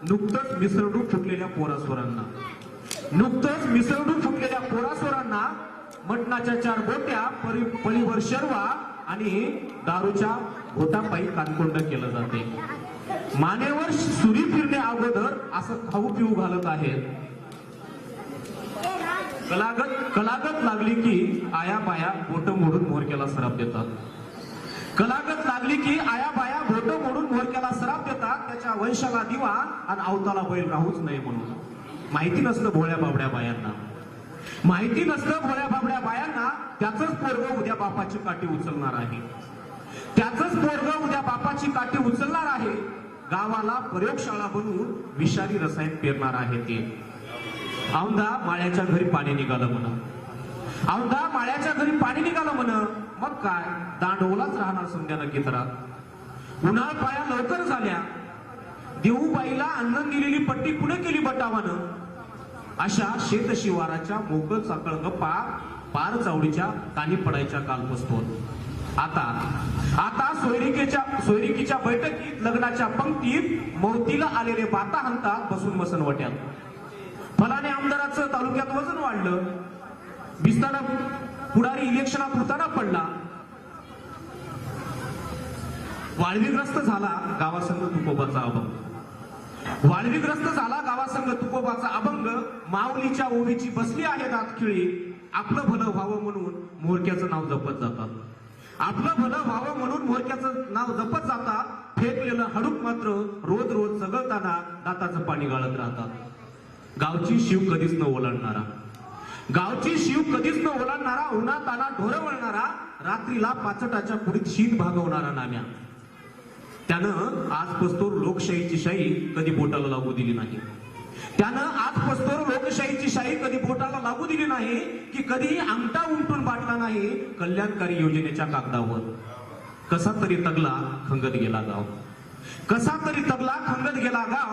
नुकतंच मिसळडू फुटलेल्या पोरास्वरांना, नुकतंच मिसळडू फुटलेल्या पोरास्वरांना मटणाच्या 4 बोट्या पळीवर शर्वा आणि दारूच्या घोटापायी कानकोंड केलं जाते. मानेवर सुरी फिरणे अगोदर असं खाऊ पिऊ घालत आहेत. कलागत लागली की आया बाया बोट मोडून मोरक्याला सराप देतात. कलागत लागली की आया बाया बोट मोडून मोरक्याला सराप देतात. त्याच्या वंशाला दिवा आणि अवताला बैल राहूच नाही म्हणून. माहिती नसतं भोळ्या बाबड्या बायांना, माहिती नसतं भोळ्या बाबड्या बायांना त्याचंच पोरग उद्या बापाची काठी उचलणार आहे, त्याचंच पोरग उद्या बापाची काठी उचलणार आहे. गावाला प्रयोगशाळा बनवून विषारी रसायन पेरणार आहे ते. औंधा माळ्याच्या घरी पाणी निघालं म्हणा, औंधा माळ्याच्या घरी पाणी निघालं म्हणा. मग काय दांडोलाच राहणार समजा केतरात. उन्हाळ पाया लवकर झाल्या, देऊबाईला अन्न दिलेली पट्टी पुढे केली बटावानं. अशा शेत शिवाराच्या मोकळ चाकळ गप्पा पार चावडीच्या कानी पडायच्या कालपासून. आता सोयरिकीच्या बैठकीत लग्नाच्या पंक्तीत मौतीला आलेले बाता हंतात बसून मसनवट्यात. फलाने आमदाराचं तालुक्यात वजन वाढलं, बिस्तारा पुढारी इलेक्शनात उतारा पडला, वाळवीग्रस्त झाला गावासंग तुकोबाचा अभंग. वाळवीग्रस्त झाला गावासंग तुकोबाचा अभंग. माऊलीच्या ओवीची बसली आहे दातखिळी. आपलं भलं व्हावं म्हणून मोरक्याचं नाव जपत जातात, आपलं भलं व्हावं म्हणून मोरक्याचं नाव जपत जातात. फेकलेलं हडूक मात्र रोज रोज चगळताना दाताचं पाणी गाळत राहतात. गावची शिव कधीच न ओलांडणारा, गावची शिव कधीच न ओलांडणारा, उन्हाताना ढोरं वळणारा, रात्रीला पाचटाच्या पुढीत शीत भागवणारा नाम्या. त्यानं आजपासून लोकशाहीची शाही कधी बोटाला लागू दिली नाही. त्यानं आजपासून लोकशाहीची शाही कधी बोटाला लागू दिली नाही की कधीही अंगठा उमटून बाटला नाही कल्याणकारी योजनेच्या कागदावर. कसा तरी तगला खंगत गेला गाव, कसा तरी तगला खंगत गेला गाव.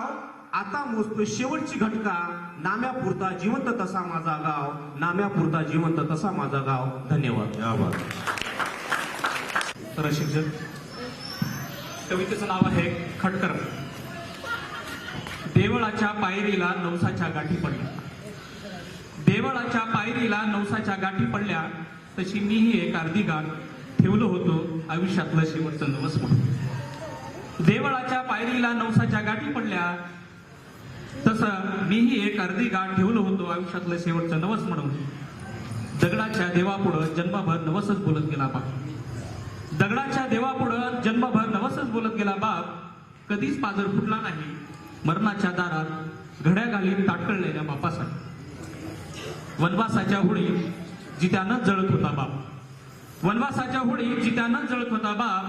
आता मोजतो शेवटची घटका, नाम्यापुरता जिवंत तसा माझा गाव, नाम्यापुरता जिवंत तसा माझा गाव. धन्यवाद. तर शिक्षक कवितेचं नाव आहे खटकर. देवळाच्या पायरीला नवसाच्या गाठी पडल्या, देवळाच्या पायरीला नवसाच्या गाठी पडल्या, तशी मीही एक अर्धी गाठ ठेवलं होतो आयुष्यातलं शेवटचं नवस म्हणून. देवळाच्या पायरीला नवसाच्या गाठी पडल्या, तसं मीही एक अर्धी गाठ ठेवलं होतो आयुष्यातलं शेवटचं नवस म्हणून. दगडाच्या देवापुढं जन्मभर नवसच बोलत गेला बाप, दगडाच्या देवापुढं जन्मभर नवसच बोलत गेला बाप. कधीच पाजर फुटला नाही मरणाच्या दारात घड्या घालीत ताटकळलेल्या बापासाठी. वनवासाच्या होळी जित्यानं जळत होता बाप, वनवासाच्या होळी जित्यानं जळत होता बाप.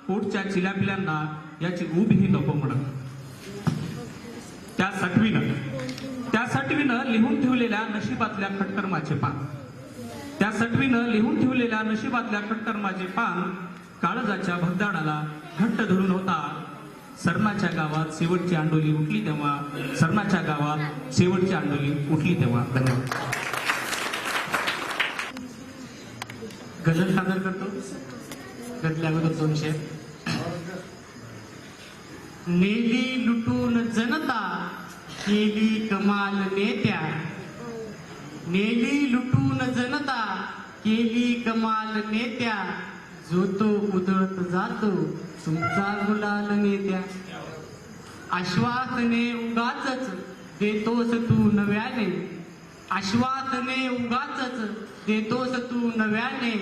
पोटच्या चिल्यापिल्यांना याची ऊबही नको म्हणत. त्या सटवीनं लिहून ठेवलेल्या नशिबातल्या खटकर्माचे पान, त्या सटवीनं लिहून ठेवलेल्या नशिबातल्या खटकर्माचे पान काळजाच्या भगदाडाला घट्ट धरून होता. सरणाच्या गावात शेवटची आंडोली उठली तेव्हा, सरणाच्या गावात शेवटची आंडोली उठली तेव्हा. धन्यवाद. गझल सादर करतो. गझल्या अगोदर 2 शेर. नेली लुटून जनता केली कमाल नेत्या, नेली लुटून जनता केली कमाल नेत्या. जो तो उधळत जातो तुमचा गुलाल नेत्या. आश्वासने उगाचच देतोस तू नव्याने, आश्वासने उगाचच देतोस तू नव्याने.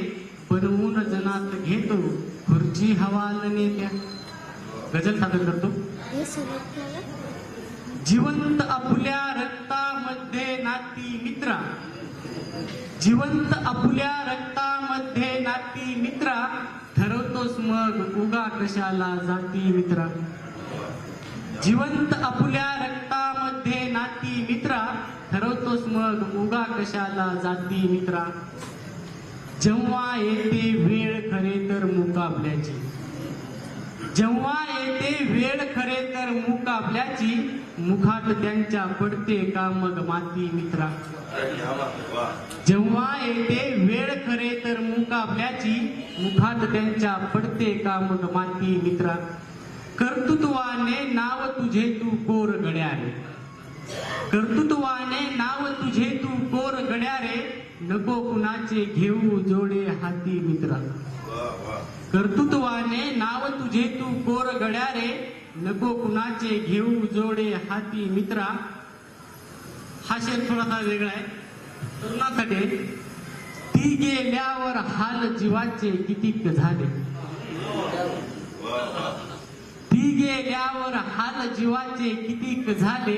बनवून जनात घेतो खुर्ची हवाल नेत्या. गझल सादर करतो. जिवंत आपुल्या रक्तामध्ये नाती मित्रा, जिवंत आपुल्या रक्तामध्ये नाती मित्रा. ठरवतोस मग उगा कशाला जाती मित्रा. जिवंत आपुल्या रक्तामध्ये नाती मित्रा. ठरवतोस मग उगा कशाला जाती मित्रा. जेव्हा येते वेळ खरे तर मुकाबल्याची, जेव्हा येते वेळ खरे तर मुकाबल्याची. मुखात त्यांच्या पडते का मग माती मित्रा. जेव्हा येते वेळ खरे तर मुकाबल्याची. मुखात त्यांच्या पडते का मग माती मित्रा. कर्तृत्वाने नाव तुझे तू कोर गड्यारे, कर्तृत्वाने नाव तुझे तू कोर गड्यारे. नको कुणाचे घेऊ जोडे हाती मित्रा. कर्तृत्वाने नाव तुझे तू कोर गड्यारे. नको कुणाचे घेऊ जोडे हाती मित्रा. हा शेर थोडासा वेगळा आहे तरुणासाठी. ती गेल्यावर हाल जीवाचे कितीक झाले, ती गेल्यावर हाल जीवाचे कितीक झाले.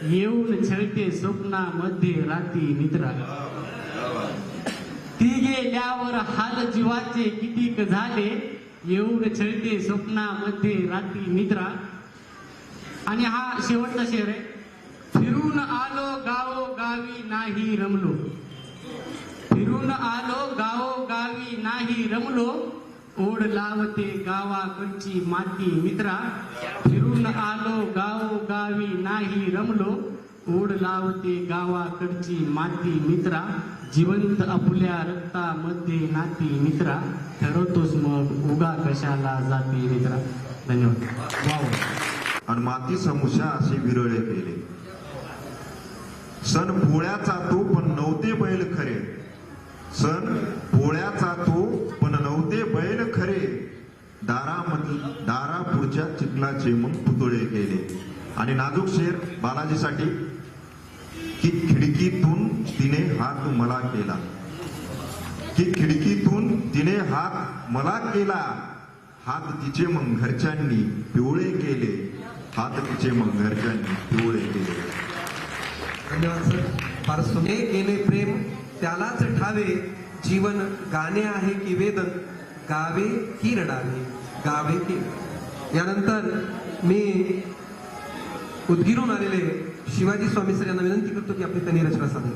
येऊन छळते स्वप्नामध्ये राती मित्रा. ती गेल्यावर हाल जीवाचे कितीक झाले. येऊन छळते स्वप्नामध्ये राती मित्रा. आणि हा शेवटचा शेर आहे. फिरून आलो गावोगावी नाही रमलो, फिरून आलो गावोगावी नाही रमलो, ओढ लावते गावाकडची माती मित्रा. फिरून आलो गावोगावी नाही रमलो, ओढ लावते गावाकडची माती मित्रा. जिवंत आपुल्या रक्तामध्ये नाती मित्रा, ठरवतोस मग उगा कशाला जाती मित्रा. धन्यवाद. आणि माती समुषा असे विरळे केले. सण पोळ्याचा तो पण नव्हते बैल खरे, सण पोळ्याचा तो पण नव्हते बैल खरे, दारा पुढच्या चिखलाचे मग पुतळे केले. आणि नाजूक शेर बालाजीसाठी की खिडकीतून तिने हात मला केला, की खिडकीतून तिने हात मला केला, हात तिचे मग घरच्यांनी पिवळे केले, हात तिचे मग घरच्यांनी पिवळे केले. धन्यवाद सर. फारच सुने केले प्रेम त्यालाच ठावे, जीवन गाणे आहे की वेदन, गावे की रडावे, गावे की. यानंतर मी उदगीरून आलेले शिवाजी स्वामी सर यांना विनंती करतो की आपली त्यांनी रचना सादर.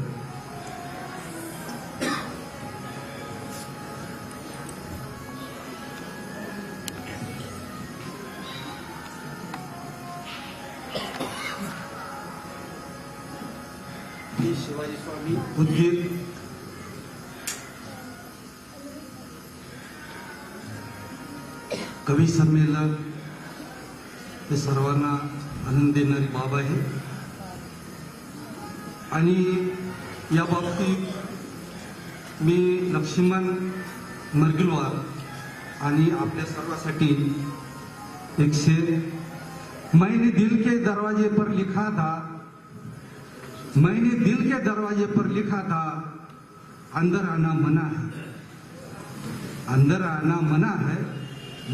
शिवाजी स्वामी उदगीर. कवी संमेलन हे सर्वांना आनंद देणारी बाब आहे आणि या बाबतीत मी लक्ष्मण मर्गिलवार आणि आपल्या सर्वांसाठी एक शेर. मैंने दिल के दरवाजे पर लिखा था, मैंने दिल के दरवाजे पर लिखा था, अंदर आना मना है, अंदर आना मना है,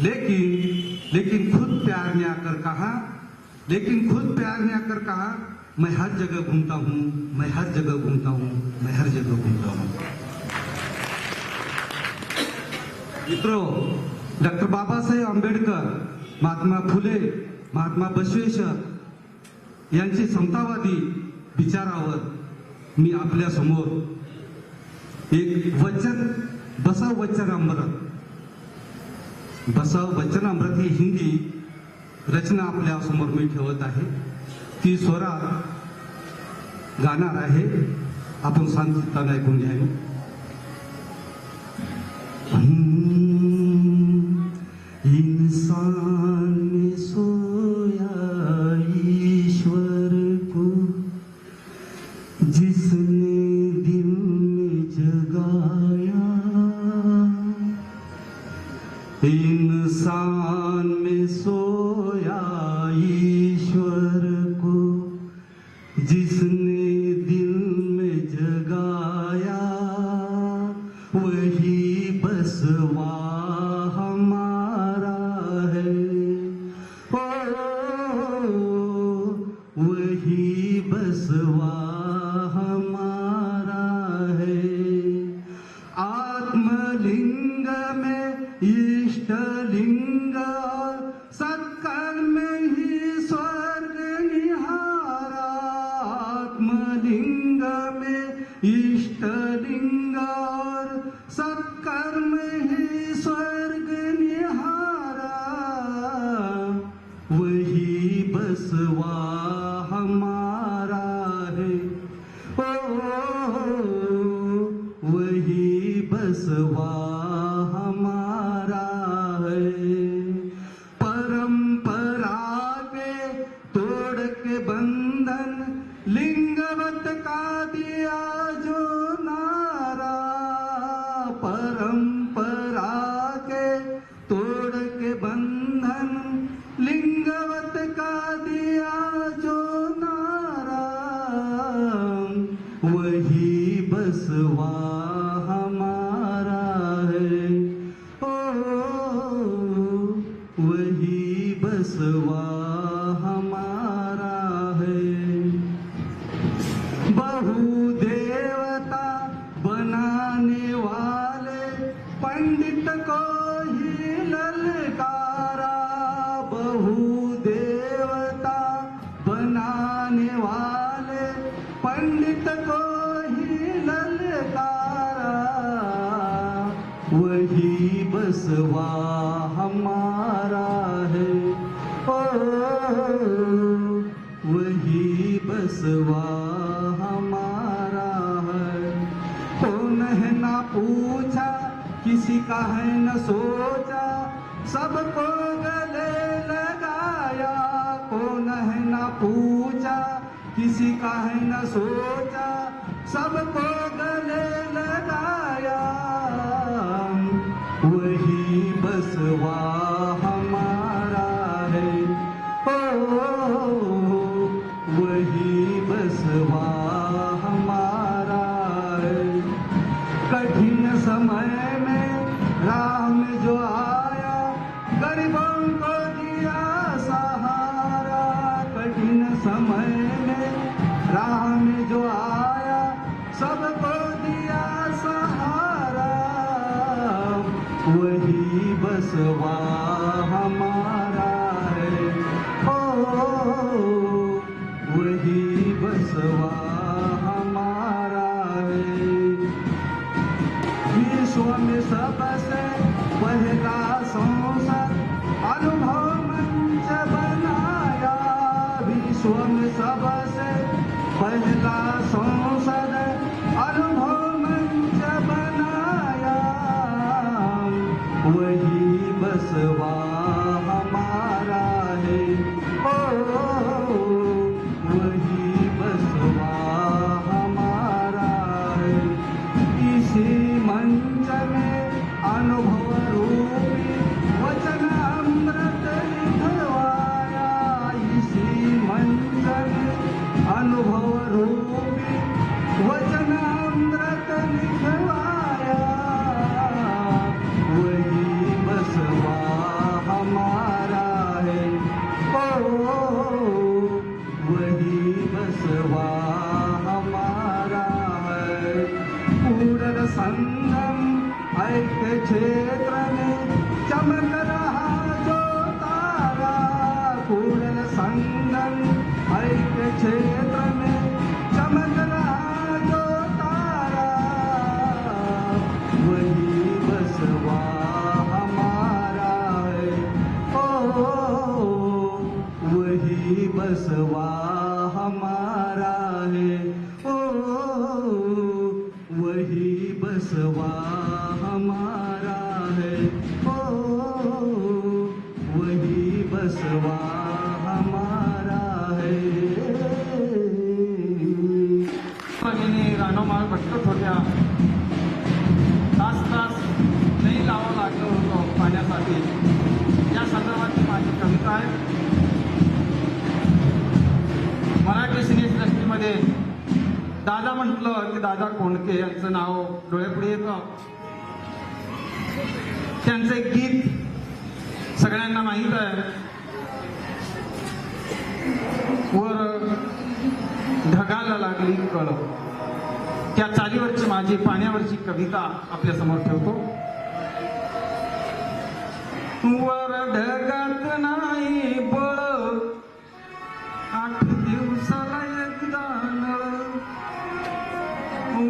लेकिन खुद प्यार ने आकर कहा, लेकिन खुद प्यार ने आकर कहा, मैं हर जगह घूमता हूँ, मैं हर जगह घूमता हूँ, मैं हर जगह घूमता हूँ. मित्रों, डॉक्टर बाबासाहेब आंबेडकर, महात्मा फुले, महात्मा बसवेश्वर यांचे समतावादी विचारावर मी आपल्या समोर एक वचन, बसव वचनामृत, बसव वचनामृत ही हिंदी रचना आपल्या समोर मी ठेवत आहे. ती स्वरात गाणार आहे, आपण शांतताने ऐकून घ्यावी. इंसान में सोया ईश्वर को, जिसने दिल में जगाया, इंसान में सोया ईश्वर को, जिसने दिल में जगाया, वही बसवा हमारा है, वही बसवा हमारा है. आत्मलिंग में इष्टलिंग और सत्कर्म ही स्वर्ग निहारा, आत्मलिंग में इष्टलिंग और सत्कर्म ही स्वर्ग निहारा, वही बसवा हमारा है, वही बसवा हमारा है. परंपरा के तोड़ के बंधन, लिंगवत का दिया जो नारा, परंपरा के तोड़ के बंधन, लिंगवत का दिया जो नारा, वही बसवा हमारा है, वही बसवा हमारा है. बहुदेवता बनाने वाले पंडित को ही ललकारा, बहुदेवता गीत को ही ललकारा, वही बसवा हमारा है। ओ वही बसवा हमारा है। कौन है ना पूछा, किसी का है न सोचा, सबको गले लगाया। कौन है ना पूछा, किसी का है न सोचा, सबको गले लगाया। वही बसवा हमारा है। ओ वही बसवा हमारा है। कठिन समय में राम जो आया, गरीबों को दिया सहारा। कठिन समय में राम जो आया, सबको दिया सहारा। वही बसवा हमारा है। ओ वही बसवा हमारा है। विश्व में सबसे पहला संसद अनुभव मंच बनाया। विश्व में सबसे पहला संसद अनुभव मंच बनाया। वही बसवा हमारा है। ओ वही बसवा हमारा है। इसी मंच में अनुभव रूपी वचन अमृत लिखवाया। इसी मंच में अनुभव रूपी वचन अमृत लिखवाया। वही बसवा हमारा है। ओ वही बसवा हमारा है। पूर्ण संगम ऐक्य क्षेत्र में चमक रहा जो तारा। पूर्ण संगम ऐक्य क्षेत्र में चमक रहा जो तारा। वही बसवा हमारा है। ओ वही बसवा हमारा है। ओ वही बसवा हमारा है। ओ वही बसवा हमारा है। रानोमाळ भटकत होत्या, तास तास नाही लावावं लागलं होतं पाण्यासाठी, या संदर्भातली माझी कविता आहे. मराठी सिनेसृष्टीमध्ये दादा म्हटलं की दादा कोंडके यांचं नाव डोळ्यापुढे येतं. त्यांचं एक गीत सगळ्यांना माहीत आहे, वर ढगाला लागली कळ. त्या चालीवरची माझी पाण्यावरची कविता आपल्या समोर ठेवतो. वर ढगात नाही बळ, 8 दिवसाला एकदा नळ.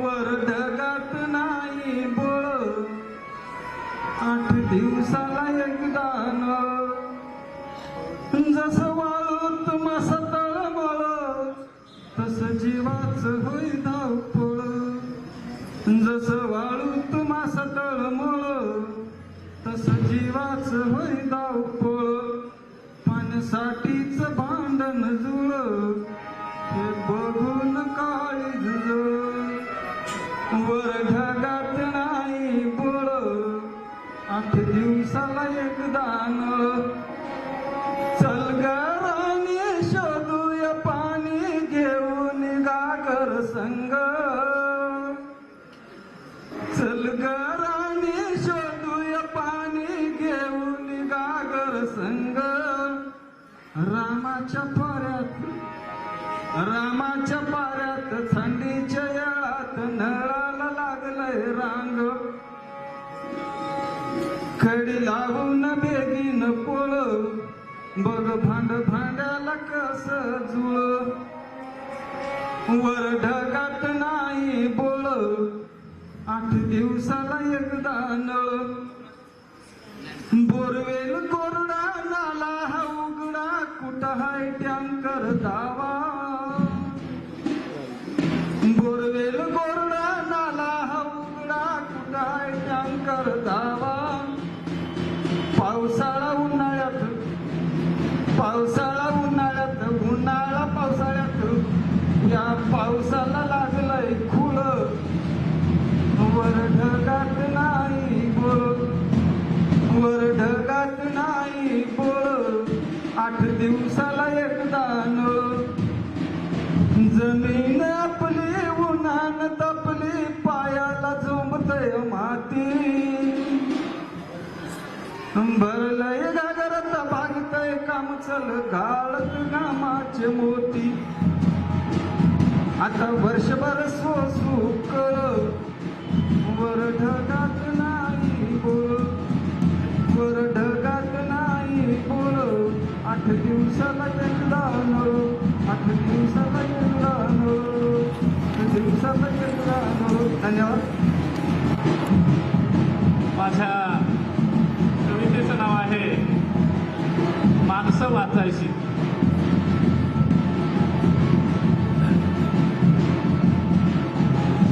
वर ढगात नाही बळ, 8 दिवसाला एकदा नळ. जसं वाळूत मासा तळमळ, तसं जीवाच होई धावपळ. जसं वाळूत मासा तळमळ, तसं जीवाच होई धावपळ. पाण्यासाठीच भांडण जुळ, हे बघून काळीज जळ. वर ढगात नाही बळ, 8 दिवसाला एकदा नळ. चल गराने शोधूया पाणी घेऊन गागर संग. चल गराने शोधूया पाणी घेऊन गागर संग. रामाच्या पाऱ्यात थंडीच्या येळात नळाला लागलंय रांग. खडी लावून बेगीन पोळ, बघ भांड्याला कसं जुळ. वर ढगात नाही बोळ 8 दिवसाला एकदा नळ बोरवेल कोरडा नाला हा उघडा कुठं हाय टँकर दावा बोरवेल कोरडा नाला हा उघडा कुठं हाय टँकर दावा पावसाळा उन्हाळ्यात उन्हाळा पावसाळ्यात या पावसाला लागलंय खुळ वर ढगात नाही बोळ वर ढगात नाही बोळ 8 दिवसाला एकदा नळ जमीन आपली उन्हान तपली पायाला झोंबतय माती भरलंय घागरात भागतय काम चल गाळत घामाचे मोती आता वर्षभर सोसू कळ वर ढगात नाही बोळ वर ढगात नाही बोळ 8 दिवसाला एकदा नळ 8 दिवसाला एकदा नळ 8 दिवसाला एकदा नळ धन्यवाद. माझ्या कवितेचं नाव आहे माणसं वाचायची.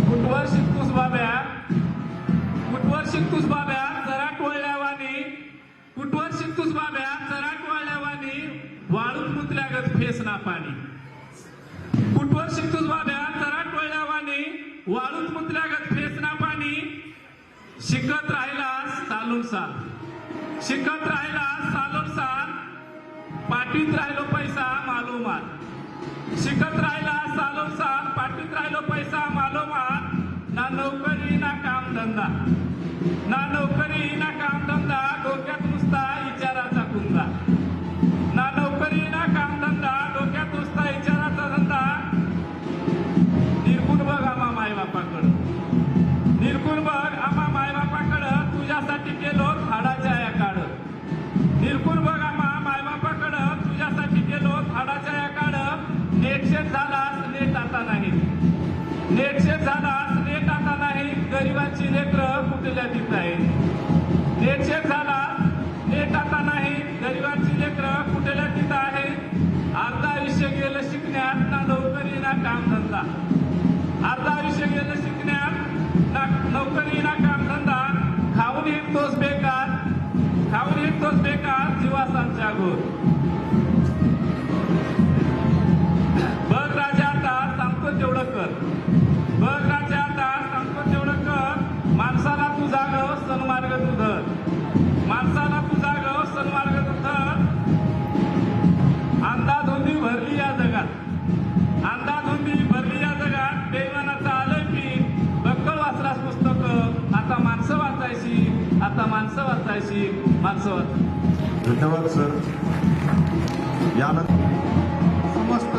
कुठवर शिकतोस बाब्या कुठवर शिकतोस बाब्या जरा टोळल्यावानी कुठवर शिकतोस बाब्या जरा टोळल्यावानी वाळून मुतल्यागत फेस ना पाणी कुठवर शिकतोस बाब्या जरा टोळल्यावानी वाळून मुतल्यागत फेस ना पाणी शिकत राहिलास चालून साल शिकत राहिलास चालून साल पाठीत राहिलो पैसा मालोमाल शिकत राहिलास चालून साल पाठीत राहिलो पैसा मालोमाल ना नोकरी ना काम धंदा ना नोकरी ना काम धंदा डोक्यात नुसता विचाराचा कुंदा ना नोकरी ना काम धंदा डोक्यात नुसता विचाराचा धंदा निरखून बघ आम्हा मायबापाकडं निरखून बघ आम्हा मायबापाकडं तुझ्यासाठी केलो झाडाच्या या काढ निरखून बघ आम्हा मायबापाकडं तुझ्यासाठी केलो झाडाच्या या काढ नेटशेट झालास नेट आता नाही नेटशेट झालास नेट आता नाही गरिबांची लेकरं कुठल्या तिथं आहे नेटशेट झालास नेट आता नाही गरिबांची लेकरं कुठल्या तिथं आहे अर्धा आयुष्य गेलं शिकण्यात ना नोकरी ना कामधंदा अर्धा आयुष्य गेलं शिकण्यात ना नोकरी ना कामधंदा खाऊन हिंडतोस बेकार जीवासांच्या गोर बघ राजा आता सांगतो तेवढं कर बघ राजा आता सांगतो तेवढं कर माणसाला तू जागव सन्मार्ग तू धर माणसाला तू जागव सन्मार्ग तू धर अंधाधुंदी भरली या जगात अंधाधुंदी भरली या जगात बेईमानाचं आलंय की बक्कळ वाचलास पुस्तकं आता माणसं वाचायची माणसं धन्यवाद सर. यानंतर समस्त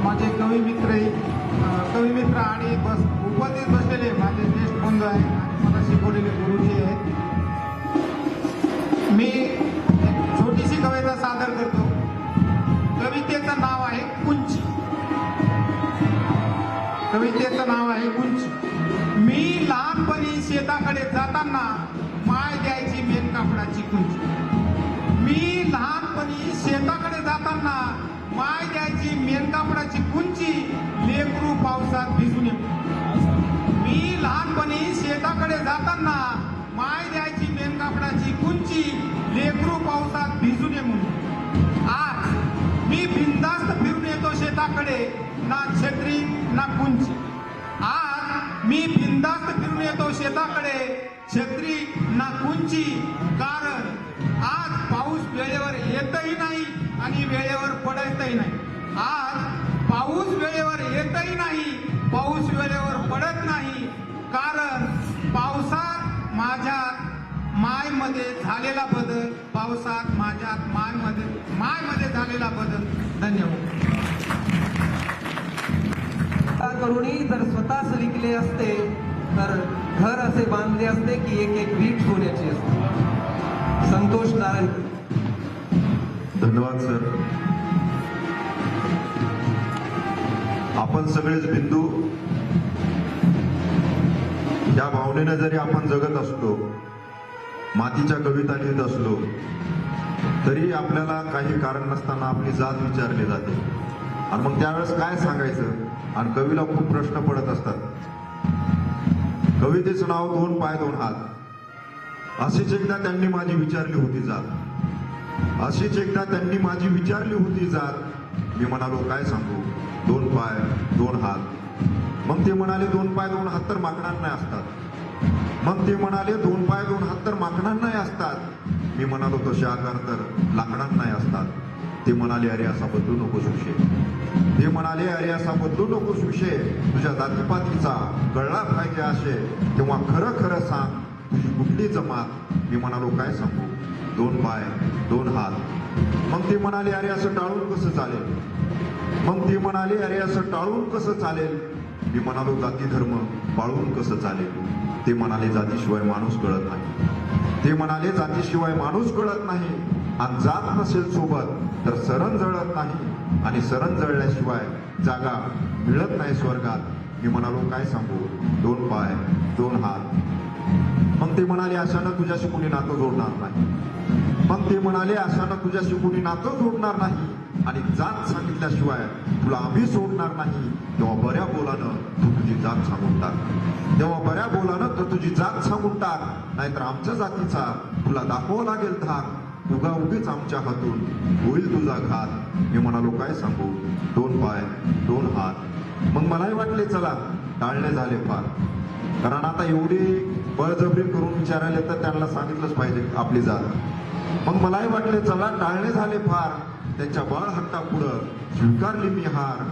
माझे कवी मित्र आणि उपस्थित बसलेले माझे ज्येष्ठ बंधू आहेत आणि मला शिकवलेले गुरुजी आहेत. मी एक छोटीशी कविता सादर करतो. कवितेचं नाव आहे कुंची. कवितेचं नाव आहे कुंची. मी लहानपणी शेताकडे जाताना माय द्यायची मेन कापडाची कुंची. मी लहानपणी शेताकडे जाताना माय द्यायची मेन कापडाची कुंची लेकरू पावसात भिजून येतो. मी लहानपणी शेताकडे जाताना माय द्यायची मेन कापडाची कुंची लेकरू पावसात भिजून ये म्हणून. आज मी बिनधास्त फिरून येतो शेताकडे ना छत्री ना कुंची. आज मी बिनधास्त फिरून येतो शेताकडे छत्री ना कुंची. कारण आज पाऊस वेळेवर येतही नाही आणि वेळेवर पडतही नाही. आज पाऊस वेळेवर येतही नाही पाऊस वेळेवर पडत नाही. कारण पावसात माझ्यात मायमध्ये झालेला बदल पावसात माझ्यात मायमध्ये झालेला बदल. धन्यवाद. करुणी जर स्वतःच लिखले असते तर घर असे बांधले असते की एक एक वीट सोन्याची असते. संतोष नारायण. धन्यवाद सर. आपण सगळेच बिंदू या भावनेनं जरी आपण जगत असलो, मातीच्या कविता लिहित असलो, तरी आपल्याला काही कारण नसताना आपली जात विचारली जाते आणि मग त्यावेळेस काय सांगायचं. आणि कवीला खूप प्रश्न पडत असतात. कवितेचं नाव 2 पाय 2 हात. अशीच एकदा त्यांनी माझी विचारली होती जात. अशीच एकदा त्यांनी माझी विचारली होती जात. मी म्हणालो काय सांगू, 2 पाय 2 हात. मग ते म्हणाले 2 पाय 2 हात तर माकडांना असतात. मग ते म्हणाले 2 पाय 2 हात तर माकडांना असतात. मी म्हणालो तसे आकार तर लाकडांना असतात. ते म्हणाले अरे असा बदलू नकोस विषय. ते म्हणाले अरे असा बदलू नकोस विषय. तुझ्या जातीपातीचा कळला पाहिजे आशय. तेव्हा खरं खरं सांग तुझी कुठली जमात. मी म्हणालो काय सांगू, 2 पाय 2 हात. मग ते म्हणाले अरे असं टाळून कसं चालेल. मग ते म्हणाले अरे असं टाळून कसं चालेल. मी म्हणालो जाती धर्म पाळून कसं चालेल. ते म्हणाले जातीशिवाय माणूस कळत नाही. ते म्हणाले जातीशिवाय माणूस कळत नाही. आणि जात नसेल सोबत तर सरण जळत नाही. आणि सरण जळल्याशिवाय जागा मिळत नाही स्वर्गात. मी म्हणालो काय सांगू, 2 पाय 2 हात. मग ते म्हणाले अशानं तुझ्याशी कुणी नातं जोडणार नाही. मग ते म्हणाले अशानं तुझ्याशी कुणी नातं जोडणार नाही. आणि जात सांगितल्याशिवाय तुला आम्ही सोडणार नाही. तेव्हा बऱ्या बोलानं तू तुझी जात सांगून टाक. तेव्हा बऱ्या बोलानं तू तुझी जात सांगून टाक. नाहीतर आमच्या जातीचा तुला दाखवावं लागेल धाक. उगा उगीच आमच्या हातून होईल तुझा घात. मी म्हणालो काय सांगू, 2 पाय 2 हात. मग मलाही वाटले चला टाळले झाले फार. कारण आता एवढी बळजबरी करून विचारायला तर त्यांना सांगितलंच पाहिजे आपली जात. मग मलाही वाटले चला टाळले झाले फार. त्यांच्या बळ हट्टा पुढं स्वीकारली मी हार.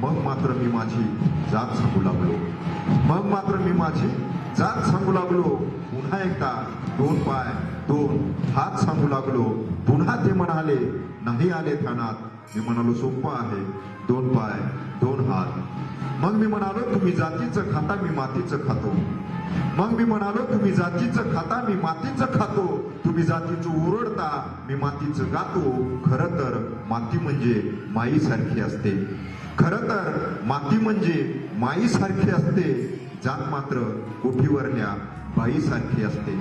मग मात्र मी माझी जात सांगू लागलो. मग मात्र मी माझी जात सांगू लागलो. पुन्हा एकदा 2 पाय 2 हात सांगू लागलो. पुन्हा ते म्हणाले नाही आले ध्यानात. मी म्हणालो सोपं आहे, 2 पाय 2 हात. मग मी म्हणालो तुम्ही जातीचं खाता मी मातीचं खातो. मग मी म्हणालो तुम्ही जातीचं खाता मी मातीचं खातो. तुम्ही जातीचं ओरडता मी मातीचं गातो. खरं तर माती म्हणजे माईसारखी असते. खरं तर माती म्हणजे माईसारखी असते. जात मात्र कोठीवरल्या बाईसारखी असते.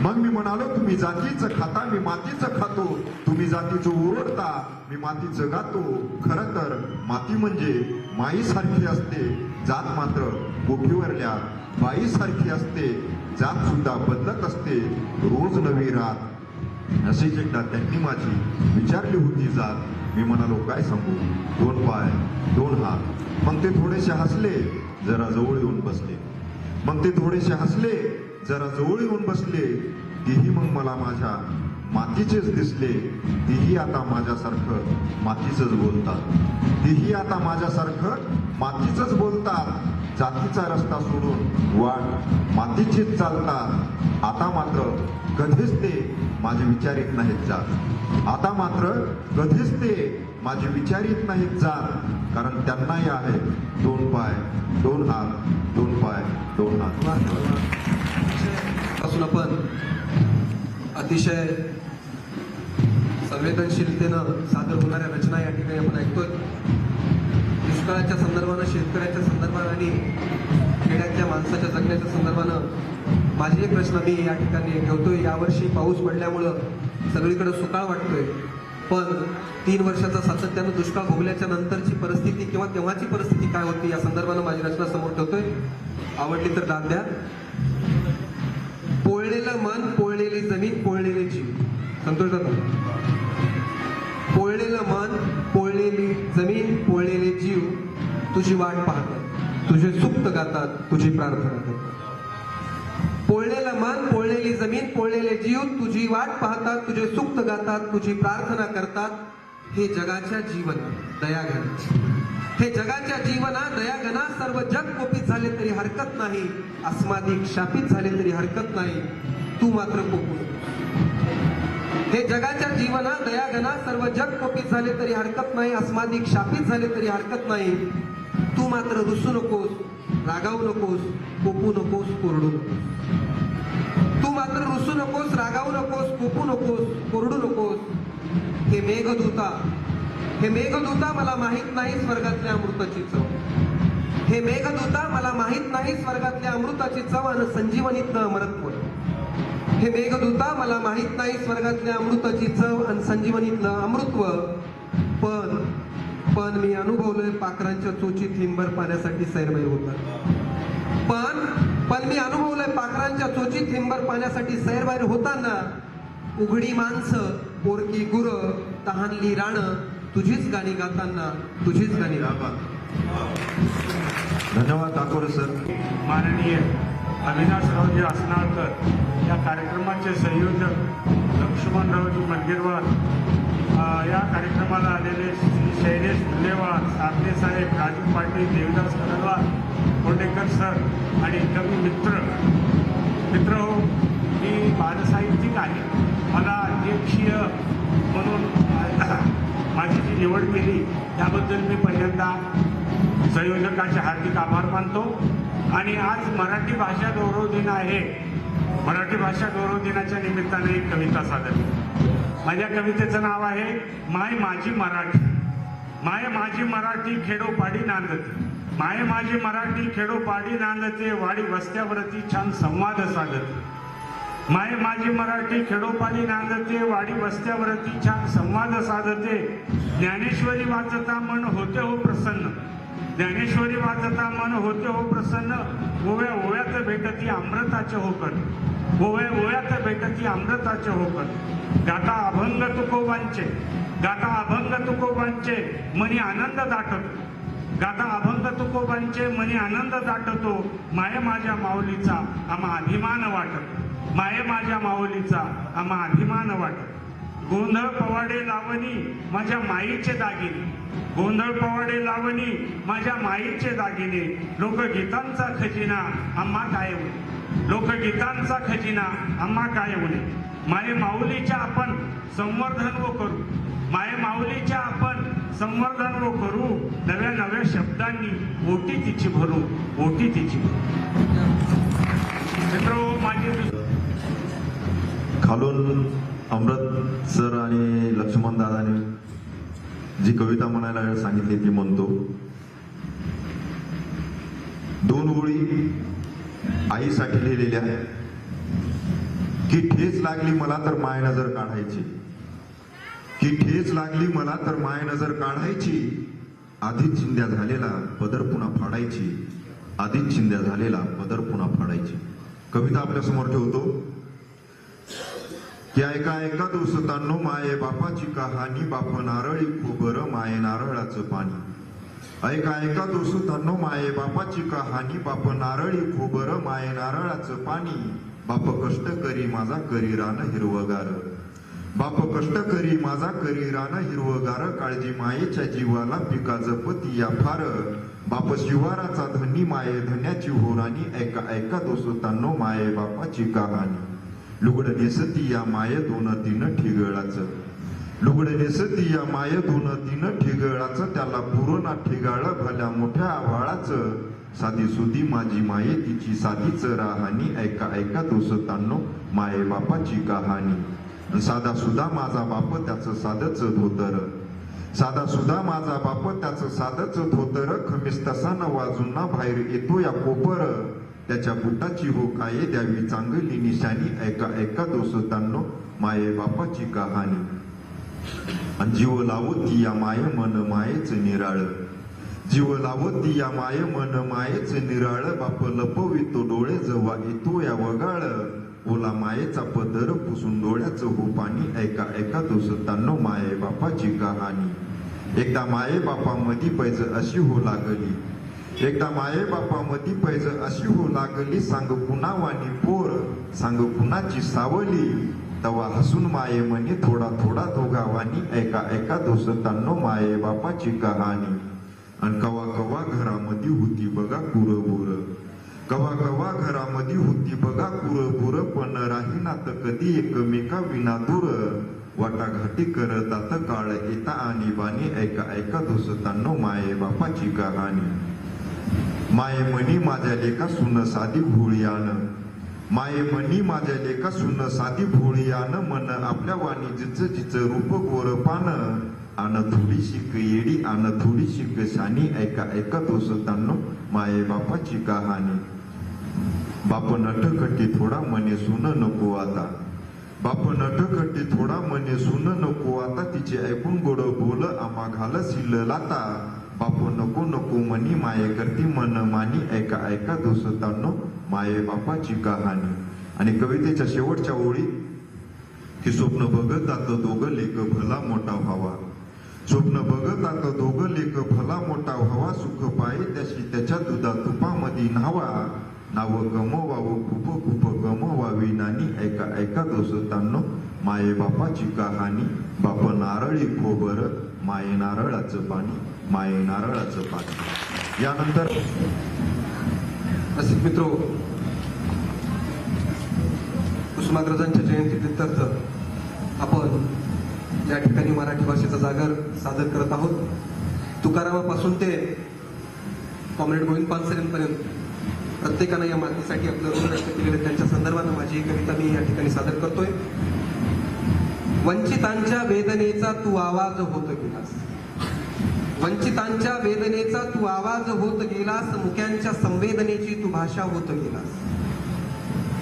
मग मी म्हणालो तुम्ही जातीचं खाता मी मातीचं खातो. तुम्ही जातीचं ओरडता मी मातीचं गातो. खरं तर माती म्हणजे माईसारखी असते. जात मात्र कोठीवरल्या बाईसारखी असते. जात सुद्धा बदलत असते रोज नवी रात. अशीच एकदा त्यांनी माझी विचारली होती जात. मी म्हणालो काय सांगू, 2 पाय 2 हात. मग ते थोडेसे हसले, जरा जवळ येऊन बसले. मग ते थोडेसे हसले, जरा जवळ येऊन बसले. तेही मग मला माझ्या मातीचेच दिसले. तेही आता माझ्यासारखं मातीचंच बोलतात. तेही आता माझ्यासारखं मातीचंच बोलतात. जातीचा रस्ता सोडून वाट मातीचीच चालतात. आता मात्र कधीच ते माझे विचारित नाहीत जात. आता मात्र कधीच ते माझे विचारित नाहीत जात. कारण त्यांनाही आहे 2 पाय 2 हात. 2 पाय 2 हात. पासून आपण अतिशय संवेदनशीलतेनं सादर होणाऱ्या रचना या ठिकाणी आपण ऐकतोय. दुष्काळाच्या संदर्भानं, शेतकऱ्याच्या संदर्भानं आणि खेड्यातल्या माणसाच्या जगण्याच्या संदर्भानं माझी एक रचना मी या ठिकाणी ठेवतोय. यावर्षी पाऊस पडल्यामुळं सगळीकडे सुकाळ वाटतोय. पण 3 वर्षाचा सातत्यानं दुष्काळ भोगल्याच्या नंतरची परिस्थिती किंवा तेव्हाची परिस्थिती काय होती या संदर्भानं माझी रचना समोर ठेवतोय. आवडली तर दाद द्या. पोळलेलं मन, पोळलेली जमीन, पोळलेले जीव. संतोष दादा. पोळलेलं मन, पोळलेली जमीन, पोळलेले जीव तुझी वाट पाहतात, तुझे सुप्त गातात, तुझी प्रार्थना करतात. पोळलेलं मन, पोळलेली जमीन, पोळलेले जीव तुझी वाट पाहतात, तुझे सुप्त गातात, तुझी प्रार्थना करतात. हे जगाच्या जीवनात दयाघना, हे जगाच्या जीवनात दयाघना. सर्व जग कोपित झाले तरी हरकत नाही. अस्मादिक शापित झाले तरी हरकत नाही. तू मात्र कोपू. हे जगाच्या जीवनात दयाघना. सर्व जग कोपित झाले तरी हरकत नाही. अस्मादिक शापित झाले तरी हरकत नाही. तू मात्र रुसू नकोस, रागावू नकोस, कोपू नकोस, कोरडू नकोस. तू मात्र रुसू नकोस, रागावू नकोस, कोपू नकोस, कोरडू नकोस. हे मेघदूता हे मेघदूता मला माहित नाही स्वर्गातल्या अमृताची चव. हे मेघदूता मला माहित नाही स्वर्गातल्या अमृताची चव आणि संजीवनीतलं अमरत्व. हे मेघदूता मला माहित नाही स्वर्गातल्या अमृताची चव आणि संजीवनीतलं अमृत्व. पण मी अनुभवलोय पाखरांच्या चोचीत हिंबर पाण्यासाठी सैरबाई होता. पण मी अनुभवलंय पाखरांच्या चोचीत हिंबर पाण्यासाठी सैरबाहेर होताना. उघडी माणसं, पोरकी गुरं, तहानली राणं, तुझीच गाणी गाताना, तुझीच गाणी गातात. धन्यवाद टाकोरे सर. माननीय अविनाशरावजी असनाळकर या कार्यक्रमाचे संयोजक, लक्ष्मणरावजी मंदिरवार, या कार्यक्रमाला आलेले श्री शैलेश धुलेवार, साबणे साहेब, राजू पाटील, देवदास कडलवार, कोंडेकर सर आणि कवी मित्र हो, मी बालसाहित्यिक आहे. मला अध्यक्षीय म्हणून माझी जी निवड केली त्याबद्दल मी पहिल्यांदा संयोजकांचे हार्दिक आभार मानतो. आणि आज मराठी भाषा गौरव दिन आहे. मराठी भाषा गौरव दिनाच्या निमित्ताने एक कविता सादर केली. माझ्या कवितेचं नाव आहे माय माझी मराठी. माय माझी मराठी खेडोपाडी नांदते. माय माझी मराठी खेडोपाडी नांदते, वाडी वस्त्यावरती छान संवाद साधते. माय माझी मराठी खेडोपाडी नांदते, वाडी वस्त्यावरती छान संवाद साधते. ज्ञानेश्वरी वाचता मन होते हो प्रसन्न. ज्ञानेश्वरी वाचता मन होते हो प्रसन्न. ओव्या ओव्यात भेटती अमृताचे होकर. ओव्या ओव्यात भेटती अमृताचे होकर. गाता अभंग तुकोबांचे, गाता अभंग तुकोबांचे मनी आनंद दाटतो. गाता अभंग तुकोबांचे मनी आनंद दाटतो. माय माझ्या माऊलीचा आम्हा अभिमान वाटतो. माय माझ्या माऊलीचा आम्हा अभिमान वाटतो. गोंधळ पवाडे लावणी माझ्या माईचे दागिने. गोंधळ पवाडे लावणी माझ्या माईचे दागिने. लोकगीतांचा खजिना आम्हा काय उणे. लोकगीतांचा खजिना आम्हा काय उणे. माय माऊलीच्या आपण संवर्धन व करू. माय माऊलीच्या आपण संवर्धन व करू. नव्या नव्या शब्दांनी ओटी तिची भरू. ओटी तिची मित्र माझी खालून अमृत सर आणि लक्ष्मण दादाने जी कविता म्हणायला सांगितली ती म्हणतो. दोन ओळी आईसाठी लिहिलेल्या की ठेच लागली मला तर माय नजर काढायची. की ठेच लागली मला तर माय नजर काढायची. आधीच चिंध्या झालेला पदर पुन्हा फाडायची. आधीच चिंध्या झालेला पदर पुन्हा फाडायची. कविता आपल्या समोर ठेवतो की ऐका ऐका दोस्तांनो माये बापाची कहाणी. बाप नारळी खोबर माये नारळाचं पाणी. ऐका ऐका दोस्तांनो माये बापाची कहाणी. बाप नारळी खोबर माये नारळाचं पाणी. बाप कष्ट करी माझा करी रान हिरवगार. बाप कष्ट करी माझा करी रान हिरवगार. काळजी मायेच्या जीवाला पिका जपती या फार. बाप शिवाराचा धनी माये धन्याची होराणी. ऐका ऐका दोस्तांनो माये बापाची कहाणी. लुगड नेसती या माये दोन तीन ठिगळाचं. लुगड नेसती या माये दोन तीन ठिगळाचं. त्याला पुरोना ठिगाळ भल्या मोठ्या आभाळाचं. साधी सुधी माझी माये तिची साधीच राहाणी. ऐका ऐका दोस्तांनो माये बापाची कहाणी. साधा सुधा माझा बाप त्याचं साधच धोतर. साधा सुधा माझा बाप त्याचं साधच धोतर. खमीस तसा न वाजून ना बाहेर येतो या कोपर. त्याच्या बुटाची हो काय द्यावी चांगली निशाणी. ऐका ऐका दोस्तांनो माये बापाची कहाणी. आणि जीव लावती या माय मन मायेच निराळ. जीव लावती या माय मन मायेच निराळ. बाप लपवितो डोळे जेव्हा येतो या वगाळ. ओला मायेचा पदर पुसून डोळ्याचं हो पाणी. ऐका ऐका दोस्तांनो माये बापाची कहाणी. एकदा माये बापामधी पैज अशी हो लागली. एकदा माये बापामधी पैज अशी हो लागली. सांग पुन्हा वाणी पोर सांग कुणाची सावली. तवा हसून माये म्हणे थोडा थोडा दोघावानी. ऐका ऐका दोस्तांनो माये बापाची कहाणी. आणि कवा कवा घरामध्ये होती बघा कुरबुर. कवा कवा घरामध्ये होती बघा कुरबुर. पण राहीनात कधी एकमेका विना दूर. वाटाघाटी करतात काळ येता आणि बाणी. ऐका ऐका दोस्तांनो माये बापाची कहाणी. माये म्हणी माझ्या लेका सुन साधी भोळीयान. माये म्हणी माझ्या लेका सुन साधी भोळीयान. मन आपल्या वाणी जिच जिच रूप गोरपान. आन थोडी शिक येडी आन थोडी शिक शानी ऐका ऐका दोस्तांनो माये बापाची कहाणी. बाप नटखटी थोडा मने सुन नको आता, बाप नटखटी थोडा मने सुन नको आता, तिचे ऐकून गोड बोल आम्हा घाल सिल लाता. बाप नको नको मनी माये करती मन मानी ऐका ऐका दोस्तांनो माये बापाची कहाणी. आणि कवितेच्या शेवटच्या ओळी की स्वप्न बघतात दोघं लेक भला मोठा व्हावा, स्वप्न बघतात दोघं लेक भला मोठा व्हावा, सुख पाये त्याशी त्याच्या दुधा तुपामध्ये न्हावा, नाव गमवावं खूप खूप गमवावी नानी ऐका ऐका दोस्तांनो माये बापाची कहाणी. बाप नारळी खोबर माये नारळाचं पाणी, माये नारळाचं पाणी. यानंतर रसिक मित्रो, कुसुमाग्रजांच्या जयंतीप्रित्यर्थ आपण या ठिकाणी मराठी भाषेचा जागर सादर करत आहोत. तुकारामापासून ते कॉम्रेड गोविंद पानसरेंपर्यंत प्रत्येकानं या मागणीसाठी आपलं ऋण व्यक्त केलेलं, त्यांच्या संदर्भात माझी ही कविता मी या ठिकाणी सादर करतोय. वंचितांच्या वेदनेचा तू आवाज होत गेलास, वंचितांच्या वेदनेचा तू आवाज होत गेलास, मुक्यांच्या संवेदनेची तू भाषा होत गेलास.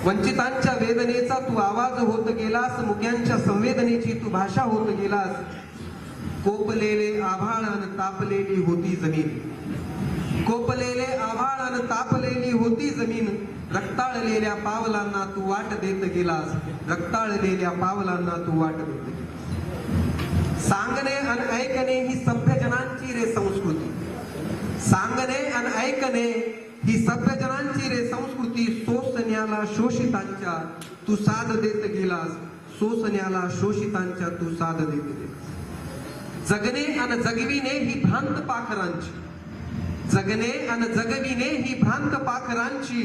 वंचितांच्या वेदनेचा तू आवाज होत गेलास, मुक्यांच्या संवेदनेची तू भाषा होत गेलास. कोपलेले आभाळान तापलेली होती जमीन, कोपलेले आभाळान तापलेली होती जमीन, रक्ताळलेल्या पावलांना तू वाट देत गेलास, रक्ताळलेल्या पावलांना तू वाट देत गेलास. सांगणे आणि ऐकणे ही सभ्यजनांची रे संस्कृती, सांगणे आणि ऐकणे ही सभ्यजनांची रे संस्कृती, सोसण्याला शोषितांच्या तू साथ देत गेलास, सोसण्याला शोषितांच्या तू साथ देत गेलास. जगणे आणि जगविणे ही भ्रांत पाखरांची, जगणे आणि जगविणे ही भ्रांत पाखरांची,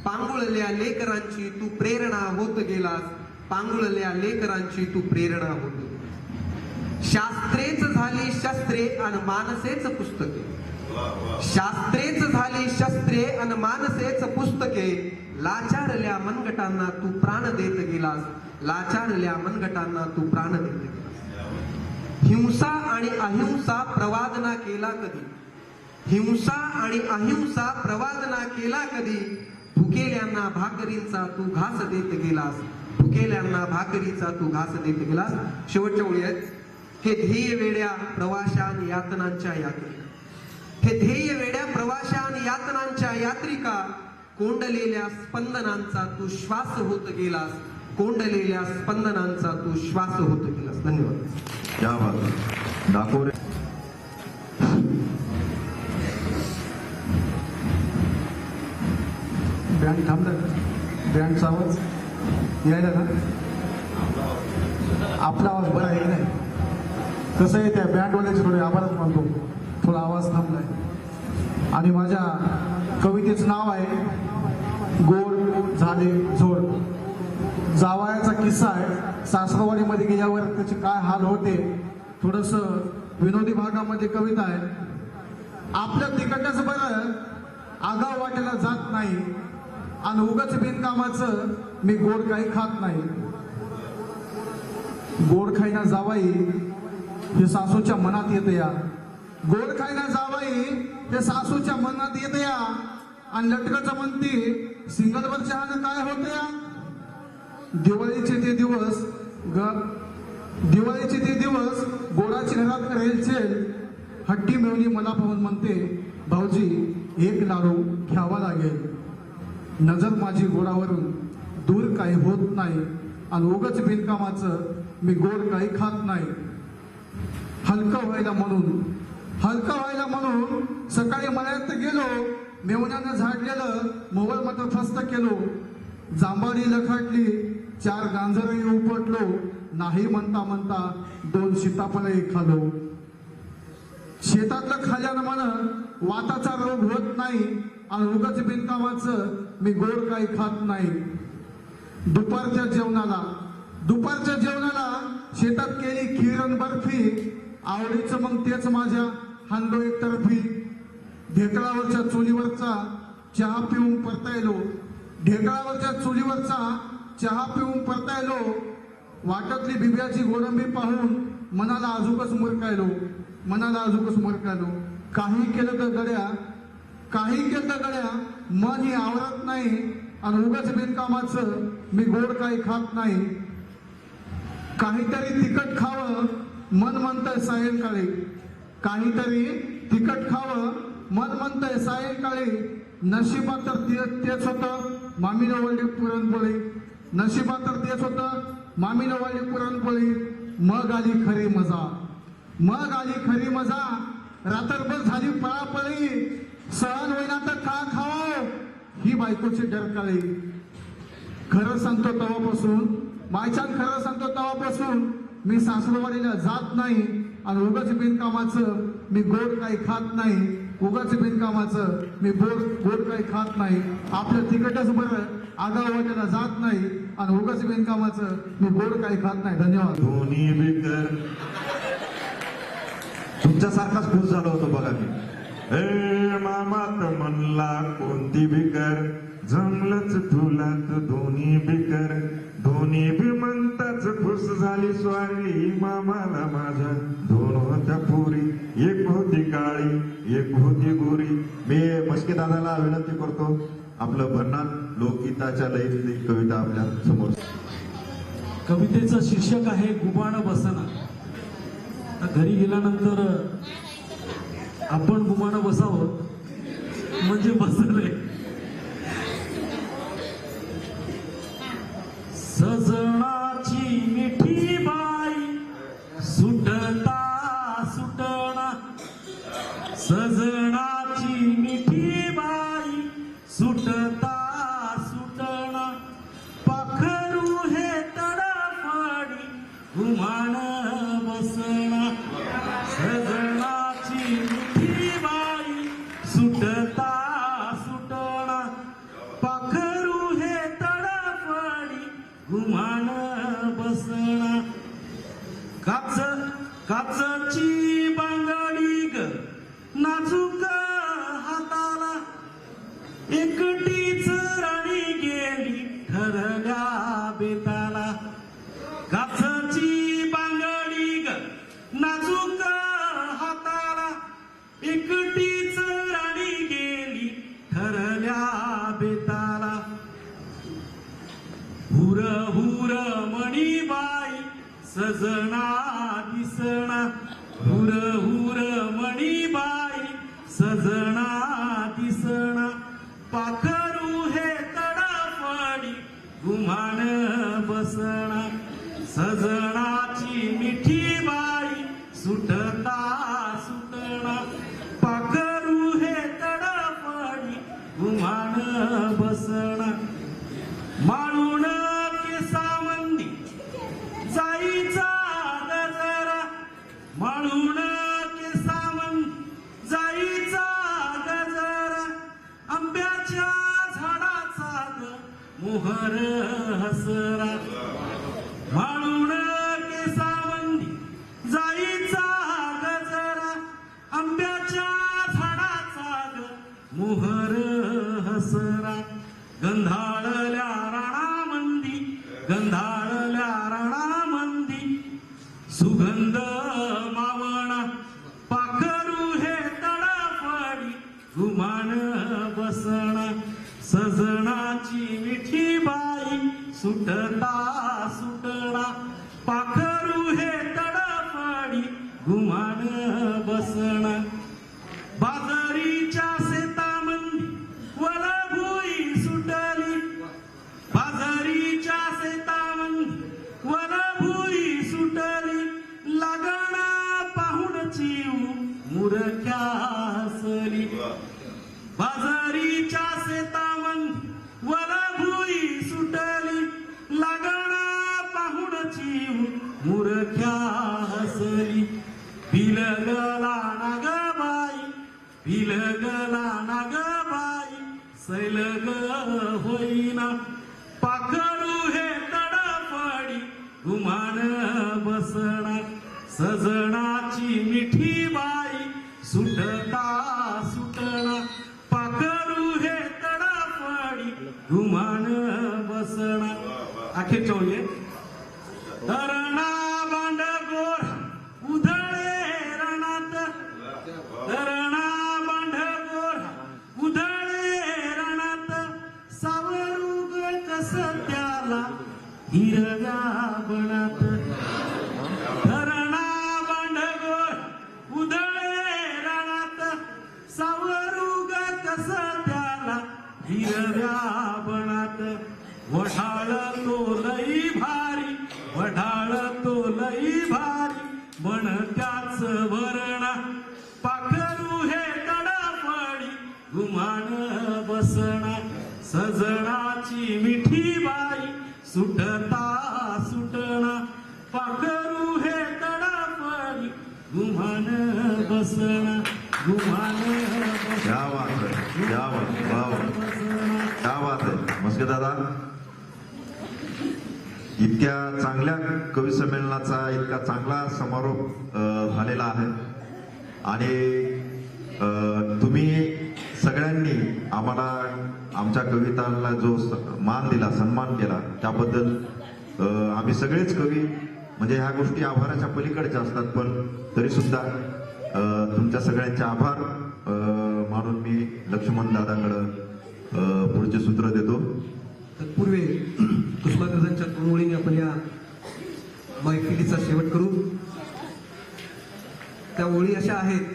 पांगुळल्या लेकरांची तू प्रेरणा होत गेलास, पांगुळल्या लेकरांची तू प्रेरणा होत गेलास. शास्त्रेच झाली शस्त्रे आणि मानसेच पुस्तके, शास्त्रेच झाली शस्त्रे आणि मानसेच पुस्तके, लाचारल्या मनगटांना तू प्राण देत गेलास, लाचारल्या मनगटांना तू प्राण देत गेलास. हिंसा आणि अहिंसा प्रवादना केला कधी, हिंसा आणि अहिंसा प्रवादना केला कधी, भुकेल्यांना भाकरींचा तू घास देत गेलास, भुकेल्यांना भाकरीचा तू घास देत गेलास. शेवटच्या ओळी आहेत. हे ध्येय वेड्या प्रवाशान यातनांच्या यात्रिका, हे ध्येय वेड्या प्रवाशान यातनांच्या यात्रिका, कोंडलेल्या स्पंदनांचा तू श्वास होत गेलास, कोंडलेल्या स्पंदनांचा तू श्वास होत गेलास. धन्यवाद. या बात डाकोरे बँड थांबलं, बँडचा आवाज यायला ना, आपला आवाज बरा आहे की नाही. कसं आहे त्या बँडवाल्याचे थोडे आभारच मानतो, थोडा आवाज थांबलाय. आणि माझ्या कवितेचं नाव आहे गोड झाले जोड. जावयाचा किस्सा आहे, सासरवाडीमध्ये गेल्यावर त्याचे काय हाल होते, थोडस विनोदी भागामध्ये कविता आहे. आपलं तिकडचं बरं आगाव वाटायला जात नाही, आणि उगाच बिनकामाचं मी गोड काही खात नाही. गोड खायना जावाई हे सासूच्या मनात येते या, गोड खायना जावाई हे सासूच्या मनात येते या. आणि लटकाचं म्हणते सिंगलवर चहानं काय होते या. दिवाळीचे ते दिवस दिवाळीचे ते दिवस गोडाची घरात रेलचेल, हट्टी मिळवणी मला पाहून म्हणते भाऊजी एक लाडू घ्यावा लागेल. नजर माझी गोडावरून दूर काही होत नाही, आणि उगाच बिनकामाचं मी गोड काही खात नाही. हलकं व्हायला म्हणून सकाळी मळ्यात गेलो, मेवण्यानं झाडलेलं मोबाईल मात्र फस्त केलो. जांभारी लखाटली, 4 गांजरही उपटलो, नाही म्हणता म्हणता 2 सीताफळही खालो. शेतातलं खाल्यानं म्हण वाताचा रोग होत नाही, आणि उगाच बिनकामाचं मी गोड काही खात नाही. दुपारच्या जेवणाला शेतात केली खीर बर्फी, आवडीचं मग तेच माझ्या हांडो एकतर्फी. ढेकळावरच्या चुलीवरचा चहा पिऊन परतायलो, ढेकळावरच्या चुलीवरचा चहा पिऊन परतायलो. वाटातली बिब्याची गोडंबी पाहून मनाला अजूकच मुरकायलो, काही केलं तर गड्या मन ही आवरत नाही आणि उगाच बिनकामाचं मी गोड काही खात नाही. काहीतरी तिखट खावं मन म्हणतंय सायंकाळी, नशिबात तर तेच होतं मामीनं वळली पुरणपोळी. मग आली खरी मजा, रात्रभर झाली पळापळी, सहन होईना तर का खावं ही बायकोची डरकाळी. खरं सांगतो तेव्हापासून मी सासरवाडीला जात नाही आणि उगाच बिनकामाचं मी गोड काही खात नाही. आपलं तिकटच बरं, आगाव वाट्याला जात नाही आणि उगाच बिनकामाचं मी गोड काही खात नाही. धन्यवाद. दोन्ही बिकर तुमच्यासारखाच खुश झालो होतो बघा मी. ए मामात म्हणला कोणती बिकर, जमलंच तुलात दोन्ही बिकर, दोन्ही बी म्हणताच खुश झाली स्वारी. मामाला माझ्या दोन होत्या पोरी, एक होती काळी एक होती गोरी. मी मस्के दादाला विनंती करतो, आपलं भरनाथ लोकगीताच्या लयीतली कविता आपल्या समोर. कवितेचं शीर्षक आहे गुबाणं बसना. घरी गेल्यानंतर आपण गुबाणं बसावं म्हणजे बसले. सजनाची मिठी बाई सुटता सुटणा, सजनाची मिठी बाई सुटता सुटणा, पाखरू हे तडफडी घुमान बसणा. सजनाची मिठी बाई सुटता सुटणा, पाखरू हे तडफडी घुमान बसणा. काचची बांगडी ग नाजूक हाताला, एकटीच राणी गेली ठरल्या बेताला. काचची बांगडी ग नाजूक हाताला, एकटीच राणी गेली ठरल्या बेताला. हुर हुर मणिबाई सजना दिसणा, हुर हुर मणिबाई सजना दिसणा, पाखरू हे तडफडी घुमान बसणा. सजनाची मिठी बाई सुटता सुटणा, पाखरू हे तडफडी घुमान बसणा. माळून केसामंदी जाईचा गजरा, माळून केसामंदी जाईचा गजरा, आंब्याच्या झाडाचा ग मोहर हसरा. माळून केसामंदी जाईचा गजरा, आंब्याच्या झाडाचा ग मोहर हसरा. गंधाळल्या राणामंदी सुगंध मावणा, पाखरू हे तडफडी घुमान बसणा. सजनाची मिठी बाई सुटता सुटणा, पाखरू हे तडफडी घुमान बसणा. बाजारीच्या शेतामंदी वलभुई सुटली, बाजारीच्या शेतामंदी वलभुई सुटली, लागणा पाहून चिऊ मुरक्या हसली. बाजारीच्या शेतामंदी वलभुई सुटली, लागणा पाहून चिऊ मुरक्या हसली. बिलगला नागबाई बिलगला नागबाई सैलग होईना, पाखरू हे तडफडी घुमान बसणा. सजनाची मिठी बाई सुटता सुटणा, पाखरू हे तडफडी घुमान बसणा. अखेरच्या ओळी धरणा बांडगोर बनात धरणा बांडगोळ उधळे रानात सावरूग कस त्याला हिरव्या बनात वढाळ तो लई भारी वढाळ तो लई भारी बन त्याच वरणा पाखरू हे तडफडी गुमान बसणा सजणाची मिठी बाई सुटता सुटणा पाखरू हे तडफडी गुमान बसणा गुमान क्या बात है, क्या बात, वाव, क्या बात आहे मस्के दादा. इतक्या चांगल्या कवी संमेलनाचा इतका चांगला समारोप झालेला आहे आणि तुम्ही सगळ्यांनी आम्हाला आमच्या कवितांना जो मान दिला सन्मान केला त्याबद्दल आम्ही सगळेच कवी म्हणजे ह्या गोष्टी आभाराच्या पलीकडच्या असतात पण तरी सुद्धा तुमच्या सगळ्यांचे आभार मानून मी लक्ष्मण दादाकडं पुढचे सूत्र देतो. तत्पूर्वी कुसुमाग्रजांच्या 2 ओळींनी आपण या मैफिलीचा शेवट करू. त्या ओळी अशा आहेत.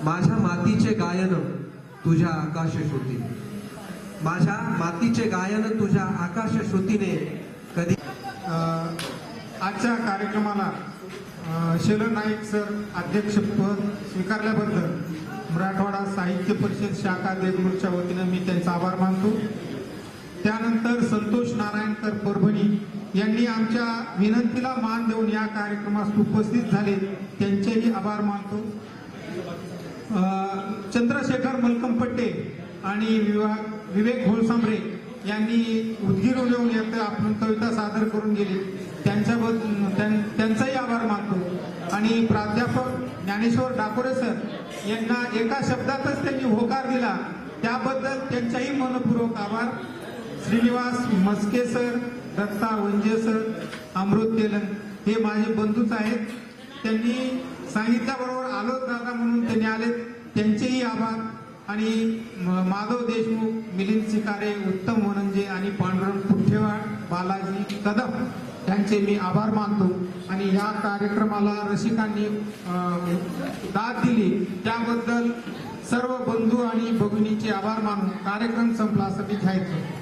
माझ्या मातीचे गायन तुझ्या आकाश श्रुती माझ्या मातीचे गायन तुझ्या आकाश श्रुतीने कधी. आजच्या कार्यक्रमाला शेलर नाईक सर अध्यक्षपद स्वीकारल्याबद्दल मराठवाडा साहित्य परिषद शाखा देगलूरच्या वतीनं मी त्यांचा आभार मानतो. त्यानंतर संतोष नारायणकर परभणी यांनी आमच्या विनंतीला मान देऊन या कार्यक्रमास उपस्थित झाले त्यांचेही आभार मानतो. चंद्रशेखर मलकमपट्टे आणि विवेक घोळसांबरे यांनी उदगीर येऊन येथे आपण कविता सादर करून गेली त्यांचाही आभार मानतो. आणि प्राध्यापक ज्ञानेश्वर डाकोरे सर यांना एका शब्दातच त्यांनी होकार दिला त्याबद्दल त्यांचाही मनपूर्वक आभार. श्रीनिवास मस्के सर, दत्ता वंजे सर, अमृत तेलंग हे माझे बंधूच आहेत. त्यांनी सांगितल्याबरोबर आलोच दादा म्हणून त्यांनी आले त्यांचेही आभार. आणि माधव देशमुख, मिलिंद सिकारे, उत्तम वनंजे आणि पांडुरंग पुठ्ठेवाड, बालाजी कदम यांचे मी आभार मानतो. आणि या कार्यक्रमाला रसिकांनी दाद दिली त्याबद्दल सर्व बंधू आणि भगिनींचे आभार मानून कार्यक्रम संपला असं मी जाहीर करतो.